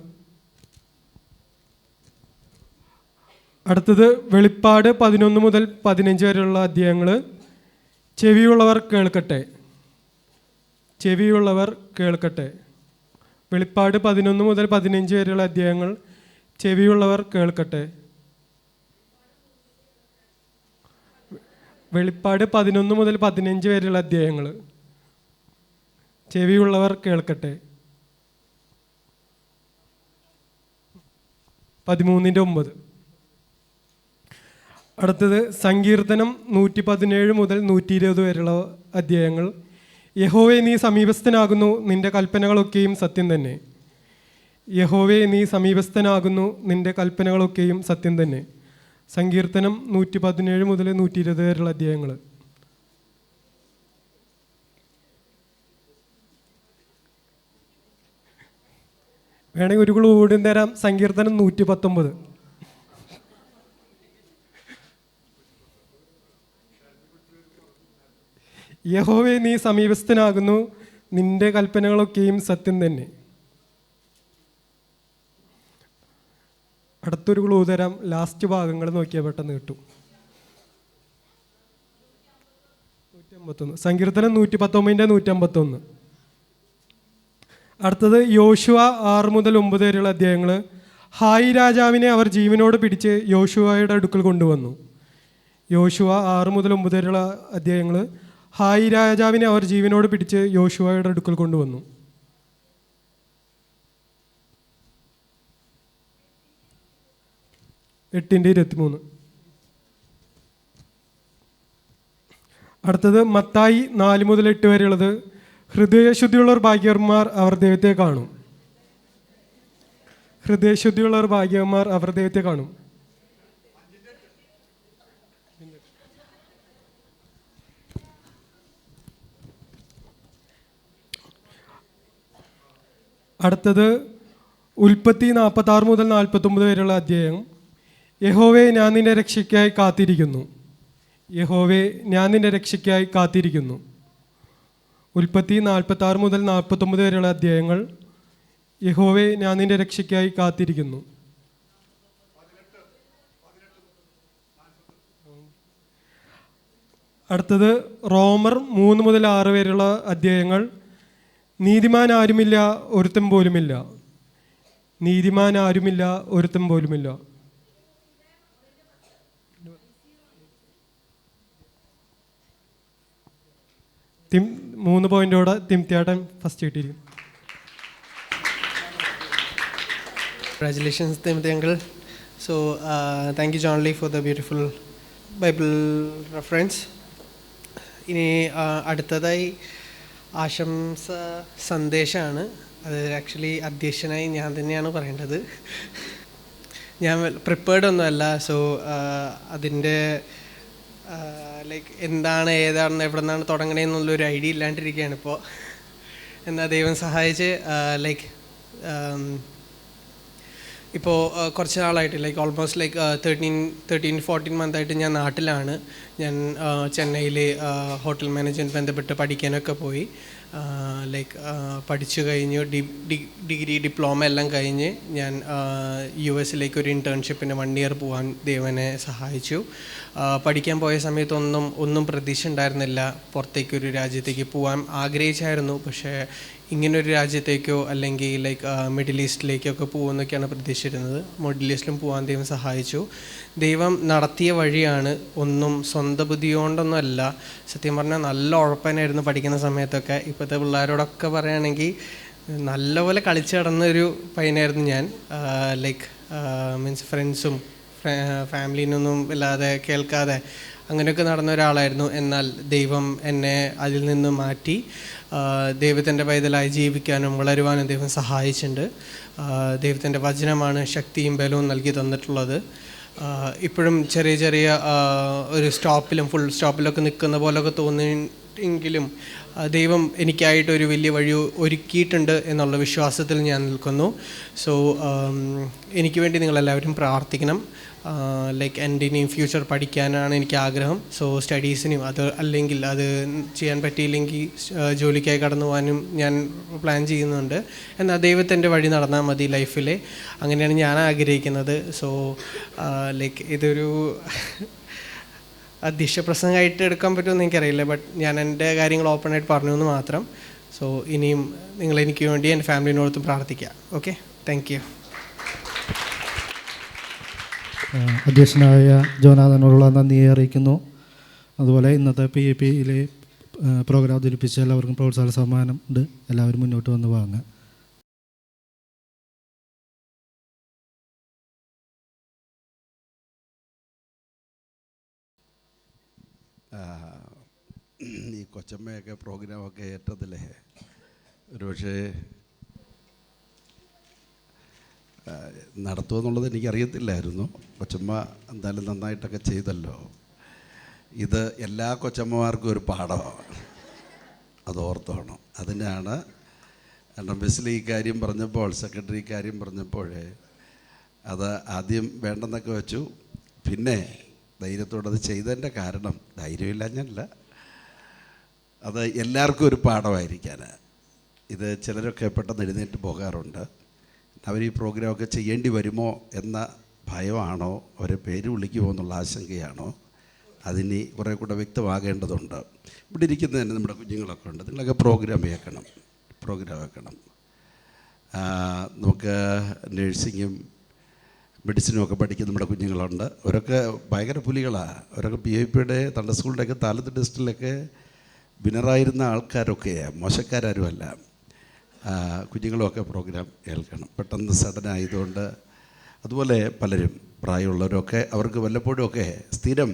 അടുത്തത് വെളിപ്പാട് 11 മുതൽ 15 വരെയുള്ള അധ്യായങ്ങൾ. ചെവിയുള്ളവർ കേൾക്കട്ടെ, ചെവിയുള്ളവർ കേൾക്കട്ടെ. വെളിപ്പാട് 11 മുതൽ 15 വരെയുള്ള അധ്യായങ്ങൾ. ചെവിയുള്ളവർ കേൾക്കട്ടെ. വെളിപ്പാട് 11 മുതൽ 15 വരെയുള്ള അധ്യായങ്ങൾ. ചെവിയുള്ളവർ കേൾക്കട്ടെ. 13:9. അടുത്തത് സങ്കീർത്തനം 117 മുതൽ 120 വരെയുള്ള അധ്യായങ്ങൾ. യഹോവേ നീ സമീപസ്ഥനാകുന്നു, നിന്റെ കൽപ്പനകളൊക്കെയും സത്യം തന്നെ. യഹോവേ നീ സമീപസ്ഥനാകുന്നു, നിന്റെ കൽപ്പനകളൊക്കെയും സത്യം തന്നെ. സങ്കീർത്തനം 117 മുതൽ 120 വരെയുള്ള അധ്യായങ്ങൾ. വേണമെങ്കിൽ ഒരു ക്ലൂ കൂടി തരാം. സങ്കീർത്തനം 119. യഹോവേ നീ സമീപസ്ഥനാകുന്നു, നിന്റെ കൽപ്പനകളൊക്കെയും സത്യം തന്നെ. അടുത്തൊരു ക്ലൂ തരാം. ലാസ്റ്റ് ഭാഗങ്ങൾ നോക്കിയാൽ പെട്ടെന്ന് കിട്ടും. 151. സങ്കീർത്തനം 119:151. അടുത്തത് യോശുവ 6 മുതൽ 9 വരെയുള്ള അധ്യായങ്ങൾ. ഹായി രാജാവിനെ അവർ ജീവനോട് പിടിച്ച് യോശുവയുടെ അടുക്കൽ കൊണ്ടുവന്നു. യോശുവ 6 മുതൽ 9 വരെയുള്ള അധ്യായങ്ങൾ. ഹായി രാജാവിനെ അവർ ജീവനോട് പിടിച്ച് യോശുവയുടെ അടുക്കൽ കൊണ്ടുവന്നു. 8:23. അടുത്തത് മത്തായി 4 മുതൽ 8 വരെയുള്ളത്. ഹൃദയശുദ്ധിയുള്ളവർ ഭാഗ്യവാന്മാർ, അവർ ദൈവത്തെ കാണും. ഹൃദയശുദ്ധിയുള്ളവർ ഭാഗ്യവാന്മാർ, അവർ ദൈവത്തെ കാണും. അടുത്തത് ഉൽപ്പത്തി 46 മുതൽ 49 വരെയുള്ള അധ്യായം. യഹോവേ ഞാൻ നിന്റെ രക്ഷയ്ക്കായി കാത്തിരിക്കുന്നു. യഹോവേ ഞാൻ നിന്റെ രക്ഷയ്ക്കായി കാത്തിരിക്കുന്നു. ഉൽപ്പത്തി 46 മുതൽ 49 വരെയുള്ള അധ്യായങ്ങൾ. യഹോവേ ഞാൻ നിന്റെ രക്ഷയ്ക്കായി കാത്തിരിക്കുന്നു. അടുത്തത് റോമർ 3 മുതൽ 6 വരെയുള്ള അധ്യായങ്ങൾ. നീതിമാൻ ആരുമില്ല, ഒരുത്തൻ പോലുമില്ല. നീതിമാൻ ആരുമില്ല, ഒരുത്തൻ പോലുമില്ല. തിം 3 പോയിന്റോടെ തിംത്യാട്ടൻ first കിട്ടിയിരിക്കും. Congratulations, Timothy uncle. So, thank you, John Lee, for the beautiful Bible reference. ഇനി അടുത്തതായി ആശംസ സന്ദേശമാണ്. അത് ആക്ച്വലി അധ്യക്ഷനായി ഞാൻ തന്നെയാണ് പറയേണ്ടത്. ഞാൻ പ്രിപ്പേർഡ് ഒന്നുമല്ല. സോ അതിൻ്റെ ലൈക്ക് എന്താണ്, ഏതാണ്, എവിടെ നിന്നാണ് തുടങ്ങണേന്നുള്ളൊരു ഐഡിയ ഇല്ലാണ്ടിരിക്കുകയാണ് ഇപ്പോൾ. എന്നാൽ ദൈവം സഹായിച്ച് ലൈക്ക് ഇപ്പോൾ കുറച്ച് നാളായിട്ട് ലൈക്ക് ഓൾമോസ്റ്റ് ലൈക്ക് 13-14 മന്തായിട്ട് ഞാൻ നാട്ടിലാണ്. ഞാൻ ചെന്നൈയിൽ ഹോട്ടൽ മാനേജ്മെൻറ്റ് ബന്ധപ്പെട്ട് പഠിക്കാനൊക്കെ പോയി. ലൈക്ക് പഠിച്ചു കഴിഞ്ഞു, ഡിഗ്രി ഡിപ്ലോമ എല്ലാം കഴിഞ്ഞ് ഞാൻ US ഒരു ഇൻറ്റേൺഷിപ്പിന് 1 ഇയർ പോകാൻ ദൈവനെ സഹായിച്ചു. പഠിക്കാൻ പോയ സമയത്തൊന്നും പ്രതീക്ഷ ഉണ്ടായിരുന്നില്ല. പുറത്തേക്കൊരു രാജ്യത്തേക്ക് പോകാൻ ആഗ്രഹിച്ചായിരുന്നു, പക്ഷേ ഇങ്ങനൊരു രാജ്യത്തേക്കോ അല്ലെങ്കിൽ ലൈക്ക് മിഡിൽ ഈസ്റ്റിലേക്കൊക്കെ പോകുമെന്നൊക്കെയാണ് പ്രതീക്ഷിച്ചിരുന്നത്. മിഡിൽ ഈസ്റ്റിലും പോകാൻ ദൈവം സഹായിച്ചു. ദൈവം നടത്തിയ വഴിയാണ്, ഒന്നും സ്വന്തം ബുദ്ധി കൊണ്ടൊന്നും അല്ല. സത്യം പറഞ്ഞാൽ നല്ല ഉഴപ്പനായിരുന്നു പഠിക്കുന്ന സമയത്തൊക്കെ. ഇപ്പോഴത്തെ പിള്ളേരോടൊക്കെ പറയുകയാണെങ്കിൽ നല്ലപോലെ കളിച്ച് കിടന്നൊരു പയ്യനായിരുന്നു ഞാൻ. ലൈക്ക് മീൻസ് ഫ്രണ്ട്സും ഫാമിലീനൊന്നും ഇല്ലാതെ കേൾക്കാതെ അങ്ങനെയൊക്കെ നടന്ന ഒരാളായിരുന്നു. എന്നാൽ ദൈവം എന്നെ അതിൽ നിന്ന് മാറ്റി ദൈവത്തിൻ്റെ പൈതലായി ജീവിക്കാനും വളരുവാനും ദൈവം സഹായിച്ചിട്ടുണ്ട്. ദൈവത്തിൻ്റെ വചനമാണ് ശക്തിയും ബലവും നൽകി തന്നിട്ടുള്ളത്. ഇപ്പോഴും ചെറിയ ഒരു ഫുൾ സ്റ്റോപ്പിലൊക്കെ നിൽക്കുന്ന പോലൊക്കെ തോന്നിയെങ്കിലും ദൈവം എനിക്കായിട്ടൊരു വലിയ വഴി ഒരുക്കിയിട്ടുണ്ട് എന്നുള്ള വിശ്വാസത്തിൽ ഞാൻ നിൽക്കുന്നു. സോ എനിക്ക് വേണ്ടി നിങ്ങളെല്ലാവരും പ്രാർത്ഥിക്കണം. ലൈക്ക് എൻ്റെ ഇനിയും ഫ്യൂച്ചർ പഠിക്കാനാണ് എനിക്ക് ആഗ്രഹം. സോ സ്റ്റഡീസിനും അല്ലെങ്കിൽ അത് ചെയ്യാൻ പറ്റിയില്ലെങ്കിൽ ജോലിക്കായി കടന്നു പോകാനും ഞാൻ പ്ലാൻ ചെയ്യുന്നുണ്ട്. എന്നാൽ ദൈവത്തിൻ്റെ വഴി നടന്നാൽ മതി ലൈഫിൽ, അങ്ങനെയാണ് ഞാൻ ആഗ്രഹിക്കുന്നത്. സോ ലൈക്ക് ഇതൊരു അധ്യക്ഷ പ്രസംഗമായിട്ട് എടുക്കാൻ പറ്റുമെന്ന് എനിക്കറിയില്ല, ബട്ട് ഞാൻ എൻ്റെ കാര്യങ്ങൾ ഓപ്പണായിട്ട് പറഞ്ഞു എന്ന് മാത്രം. സോ ഇനിയും എനിക്ക് വേണ്ടി എൻ്റെ ഫാമിലിനോടൊത്തും പ്രാർത്ഥിക്കാം. Okay, thank you. അധ്യക്ഷനായ ജോനാഥനോടുള്ള നന്ദിയെ അറിയിക്കുന്നു. അതുപോലെ ഇന്നത്തെ PAPയിലെ പ്രോഗ്രാം അവതരിപ്പിച്ച എല്ലാവർക്കും പ്രോത്സാഹന സമ്മാനം ഉണ്ട്. എല്ലാവരും മുന്നോട്ട് വന്ന് വാങ്ങുക. ഈ കൊച്ചമ്മയൊക്കെ പ്രോഗ്രാമൊക്കെ ഏറ്റതില്ലേ, ഒരുപക്ഷെ നടത്തുമെന്നുള്ളത് എനിക്കറിയത്തില്ലായിരുന്നു. കൊച്ചമ്മ എന്തായാലും നന്നായിട്ടൊക്കെ ചെയ്തല്ലോ. ഇത് എല്ലാ കൊച്ചമ്മമാർക്കും ഒരു പാഠമാണ്, അത് ഓർത്തോണം. അതിനാണ് കാരണം ബസ്സിൽ ഈ കാര്യം പറഞ്ഞപ്പോൾ, സെക്രട്ടറി കാര്യം പറഞ്ഞപ്പോഴേ അത് ആദ്യം വേണ്ടെന്നൊക്കെ വെച്ചു. പിന്നെ ധൈര്യത്തോടത് ചെയ്തതിൻ്റെ കാരണം ധൈര്യമില്ലാഞ്ഞല്ല, അത് എല്ലാവർക്കും ഒരു പാഠമായിരിക്കാൻ. ഇത് ചിലരൊക്കെ പെട്ടെന്ന് എഴുന്നേറ്റ് പോകാറുണ്ട്. അവർ ഈ പ്രോഗ്രാമൊക്കെ ചെയ്യേണ്ടി വരുമോ എന്ന ഭയമാണോ, അവരെ പേര് വിളിക്കുമോ എന്നുള്ള ആശങ്കയാണോ, അതിന് കുറേ കൂടെ വ്യക്തമാകേണ്ടതുണ്ട്. ഇവിടെ ഇരിക്കുന്നതന്നെ നമ്മുടെ കുഞ്ഞുങ്ങളൊക്കെ ഉണ്ട്. നിങ്ങളൊക്കെ പ്രോഗ്രാം വെക്കണം. നമുക്ക് നഴ്സിങ്ങും മെഡിസിനും ഒക്കെ പഠിക്കുന്ന നമ്മുടെ കുഞ്ഞുങ്ങളുണ്ട്. അവരൊക്കെ ഭയങ്കര പുലികളാണ്. അവരൊക്കെ PIPയുടെ തണ്ട സ്കൂളിൻ്റെയൊക്കെ താലത്ത് ടെസ്റ്റിലൊക്കെ വിനറായിരുന്ന ആൾക്കാരൊക്കെയാണ്, മോശക്കാരുമല്ല. കുഞ്ഞുങ്ങളുമൊക്കെ പ്രോഗ്രാം കേൾക്കണം. പെട്ടെന്ന് സഡനായതുകൊണ്ട് അതുപോലെ പലരും പ്രായമുള്ളവരൊക്കെ അവർക്ക് വല്ലപ്പോഴുമൊക്കെ സ്ഥിരം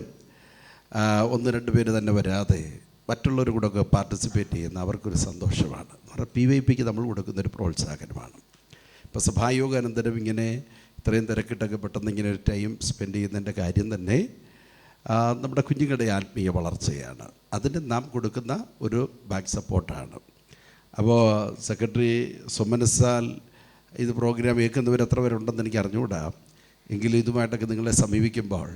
1-2 പേര് തന്നെ വരാതെ മറ്റുള്ളവർ കൂടെ ഒക്കെ പാർട്ടിസിപ്പേറ്റ് ചെയ്യുന്ന അവർക്കൊരു സന്തോഷമാണ്. നമ്മുടെ PYPക്ക് നമ്മൾ കൊടുക്കുന്നൊരു പ്രോത്സാഹനമാണ്. ഇപ്പോൾ സഭായോഗാനന്തരം ഇങ്ങനെ ഇത്രയും തിരക്കിട്ടൊക്കെ പെട്ടെന്ന് ഇങ്ങനെ ഒരു ടൈം സ്പെൻഡ് ചെയ്യുന്നതിൻ്റെ കാര്യം തന്നെ നമ്മുടെ കുഞ്ഞുങ്ങളുടെ ആത്മീയ വളർച്ചയാണ്. അതിന് നാം കൊടുക്കുന്ന ഒരു ബാക്ക് സപ്പോർട്ടാണ്. അപ്പോൾ സെക്രട്ടറി സുമനസാൽ ഇത് പ്രോഗ്രാം കേൾക്കുന്നവർ എത്ര പേരുണ്ടെന്ന് എനിക്ക് അറിഞ്ഞുകൂടാ. എങ്കിലും ഇതുമായിട്ടൊക്കെ നിങ്ങളെ സമീപിക്കുമ്പോൾ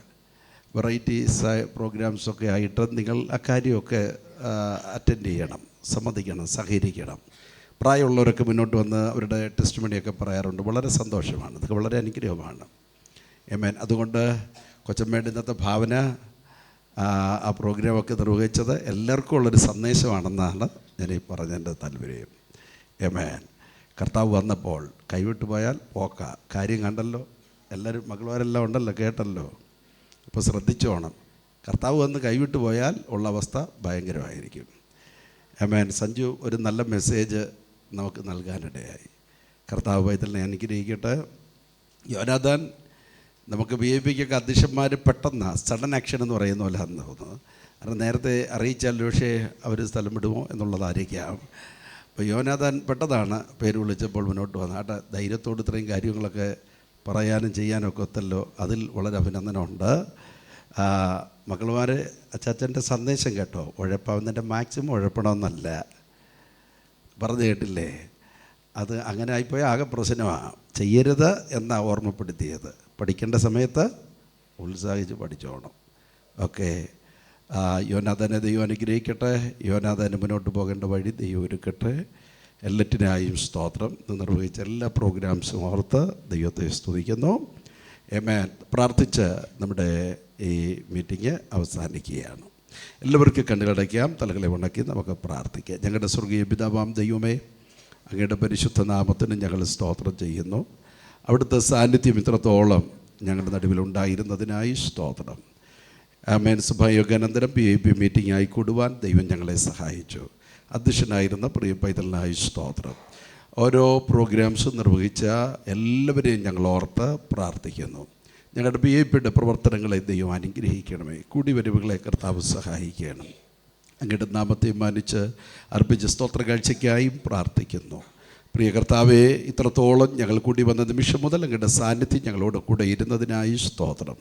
വെറൈറ്റീസ് പ്രോഗ്രാംസൊക്കെ ആയിട്ട് നിങ്ങൾ ആ കാര്യമൊക്കെ അറ്റൻഡ് ചെയ്യണം, സമ്മതിക്കണം, സഹകരിക്കണം. പ്രായമുള്ളവരൊക്കെ മുന്നോട്ട് വന്ന് അവരുടെ ടെസ്റ്റ് മണിയൊക്കെ പറയാറുണ്ട്. വളരെ സന്തോഷമാണ്, ഇതൊക്കെ വളരെ അനുഗ്രഹമാണ്. ആമേൻ. അതുകൊണ്ട് കൊച്ചമ്മയുടെ ഇന്നത്തെ ഭാവന, ആ പ്രോഗ്രാമൊക്കെ നിർവഹിച്ചത് എല്ലാവർക്കും ഉള്ളൊരു സന്ദേശമാണെന്നാണ് ഞാൻ ഈ പറഞ്ഞതിൻ്റെ താല്പര്യം. ആമേൻ. കർത്താവ് വന്നപ്പോൾ കൈവിട്ടു പോയാൽ പോക്ക. കാര്യം കണ്ടല്ലോ, എല്ലാവരും മകളുമാരെല്ലാം ഉണ്ടല്ലോ, കേട്ടല്ലോ. അപ്പോൾ ശ്രദ്ധിച്ചോണം. കർത്താവ് വന്ന് കൈവിട്ടു പോയാൽ ഉള്ള അവസ്ഥ ഭയങ്കരമായിരിക്കും. ആമേൻ. സഞ്ജു ഒരു നല്ല മെസ്സേജ് നമുക്ക് നൽകാനിടയായി. കർത്താവ് പൈതലിനെ അനുഗ്രഹിക്കട്ടെ. യോനാഥാൻ, നമുക്ക് PIPക്കൊക്കെ അധ്യക്ഷന്മാർ പെട്ടെന്ന് സഡൻ ആക്ഷൻ എന്ന് പറയുന്ന പോലെ അന്ന് തോന്നുന്നു. കാരണം നേരത്തെ അറിയിച്ചാൽ പക്ഷേ അവർ സ്ഥലം വിടുമോ എന്നുള്ളതായിരിക്കാം. അപ്പോൾ യോനാഥാൻ പെട്ടതാണ് പേര് വിളിച്ചപ്പോൾ മുന്നോട്ട് വന്നത്. ധൈര്യത്തോട് ഇത്രയും കാര്യങ്ങളൊക്കെ പറയാനും ചെയ്യാനൊക്കെ ഒത്തല്ലോ, അതിൽ വളരെ അഭിനന്ദനമുണ്ട്. മക്കളുമാർ, അച്ചാച്ചൻ്റെ സന്ദേശം കേട്ടോ, ഉഴപ്പാവുന്നതിൻ്റെ മാക്സിമം ഉഴപ്പണമെന്നല്ല പറഞ്ഞു കേട്ടില്ലേ. അത് അങ്ങനെ ആയിപ്പോയാൽ ആകെ പ്രശ്നമാണ്. ചെയ്യരുത് എന്നാണ് ഓർമ്മപ്പെടുത്തിയത്. പഠിക്കേണ്ട സമയത്ത് ഉത്സാഹിച്ച് പഠിച്ചോണം. ഓക്കെ. യോനാഥാനെ ദൈവം അനുഗ്രഹിക്കട്ടെ. യോനാഥാന് മുന്നോട്ട് പോകേണ്ട വഴി ദൈവം ഒരുക്കട്ടെ. എല്ലാറ്റിനായും സ്തോത്രം. നിർവഹിച്ച എല്ലാ പ്രോഗ്രാംസും ഓർത്ത് ദൈവത്തെ സ്തുതിക്കുന്നു. ആമേൻ. പ്രാർത്ഥിച്ച് നമ്മുടെ ഈ മീറ്റിംഗ് അവസാനിക്കുകയാണ്. എല്ലാവർക്കും കണ്ണുകളടയ്ക്കാം, തലകളെ ഉണക്കി നമുക്ക് പ്രാർത്ഥിക്കാം. ഞങ്ങളുടെ സ്വർഗീയ പിതാവാം ദൈവമേ, അങ്ങയുടെ പരിശുദ്ധ നാമത്തിന് ഞങ്ങൾ സ്തോത്രം ചെയ്യുന്നു. അവിടുത്തെ സാന്നിധ്യം ഇത്രത്തോളം ഞങ്ങളുടെ നടുവിലുണ്ടായിരുന്നതിനായി സ്തോത്രം. ആമേൻ. സഭായോഗാനന്തരം PIP മീറ്റിംഗ് ആയിക്കൂടുവാൻ ദൈവം ഞങ്ങളെ സഹായിച്ചു. അധ്യക്ഷനായിരുന്ന പ്രിയ പൈതലിനായി സ്തോത്രം. ഓരോ പ്രോഗ്രാംസും നിർവഹിച്ച എല്ലാവരെയും ഞങ്ങൾ ഓർത്ത് പ്രാർത്ഥിക്കുന്നു. ഞങ്ങളുടെ PIPയുടെ പ്രവർത്തനങ്ങളെ ദൈവം അനുഗ്രഹിക്കണമേ. കൂടിവരവുകളെ കർത്താവ് സഹായിക്കണം. അങ്ങയുടെ നാമത്തെ മാനിച്ച് അർപ്പിച്ച സ്തോത്ര കാഴ്ചയ്ക്കായും പ്രാർത്ഥിക്കുന്നു. പ്രിയ കർത്താവെ, ഇത്രത്തോളം ഞങ്ങൾ കൂടി വന്ന നിമിഷം മുതൽ അങ്ങയുടെ സാന്നിധ്യം ഞങ്ങളോട് കൂടെ ഇരുന്നതിനായി സ്തോത്രം.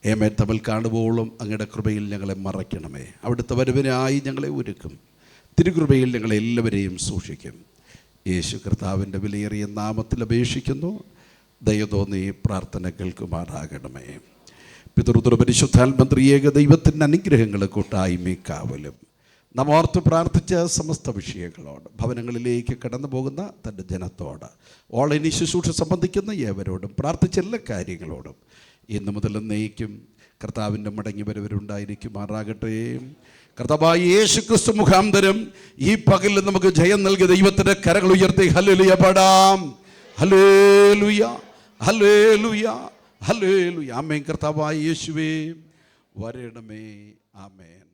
ഏമേൻ. തമ്മിൽ കാണുമ്പോഴും അങ്ങയുടെ കൃപയിൽ ഞങ്ങളെ മറയ്ക്കണമേ. അവിടുത്തെ വരവിനായി ഞങ്ങളെ ഒരുക്കും. തിരുകൃപയിൽ ഞങ്ങളെല്ലാവരെയും സൂക്ഷിക്കും. യേശു കർത്താവിൻ്റെ വിലയേറിയ നാമത്തിൽ അപേക്ഷിക്കുന്നു. ദയ തോന്നി പ്രാർത്ഥന കേൾക്കുമാറാകണമേ. പിതൃ പരിശുദ്ധാത്മന്ത്രി ഏക ദൈവത്തിൻ്റെ അനുഗ്രഹങ്ങൾ കൂട്ടായ്മ കാവലും നാം ഓർത്ത് പ്രാർത്ഥിച്ച സമസ്ത വിഷയങ്ങളോട്, ഭവനങ്ങളിലേക്ക് കടന്നു പോകുന്ന തൻ്റെ ജനത്തോട്, ഓൺലൈൻ ശുശ്രൂഷ സംബന്ധിക്കുന്ന ഏവരോടും പ്രാർത്ഥിച്ച എല്ലാ കാര്യങ്ങളോടും ഇന്നു മുതൽ എന്നേക്കും കർത്താവിൻ്റെ മടങ്ങി വരവരുണ്ടായിരിക്കുമാറാകട്ടെ. കർത്താവായ യേശു ക്രിസ്തു മുഖാന്തരം ഈ പകലിൽ നമുക്ക് ജയം നൽകിയ ദൈവത്തിൻ്റെ കരങ്ങൾ ഉയർത്തി ഹല്ലേലൂയ പാടാം. ഹല്ലേലൂയ, ഹല്ലേലൂയ, ഹല്ലേലൂയ. ആമേൻ. കർത്താവായ യേശുവേ വരണമേ. ആമേൻ.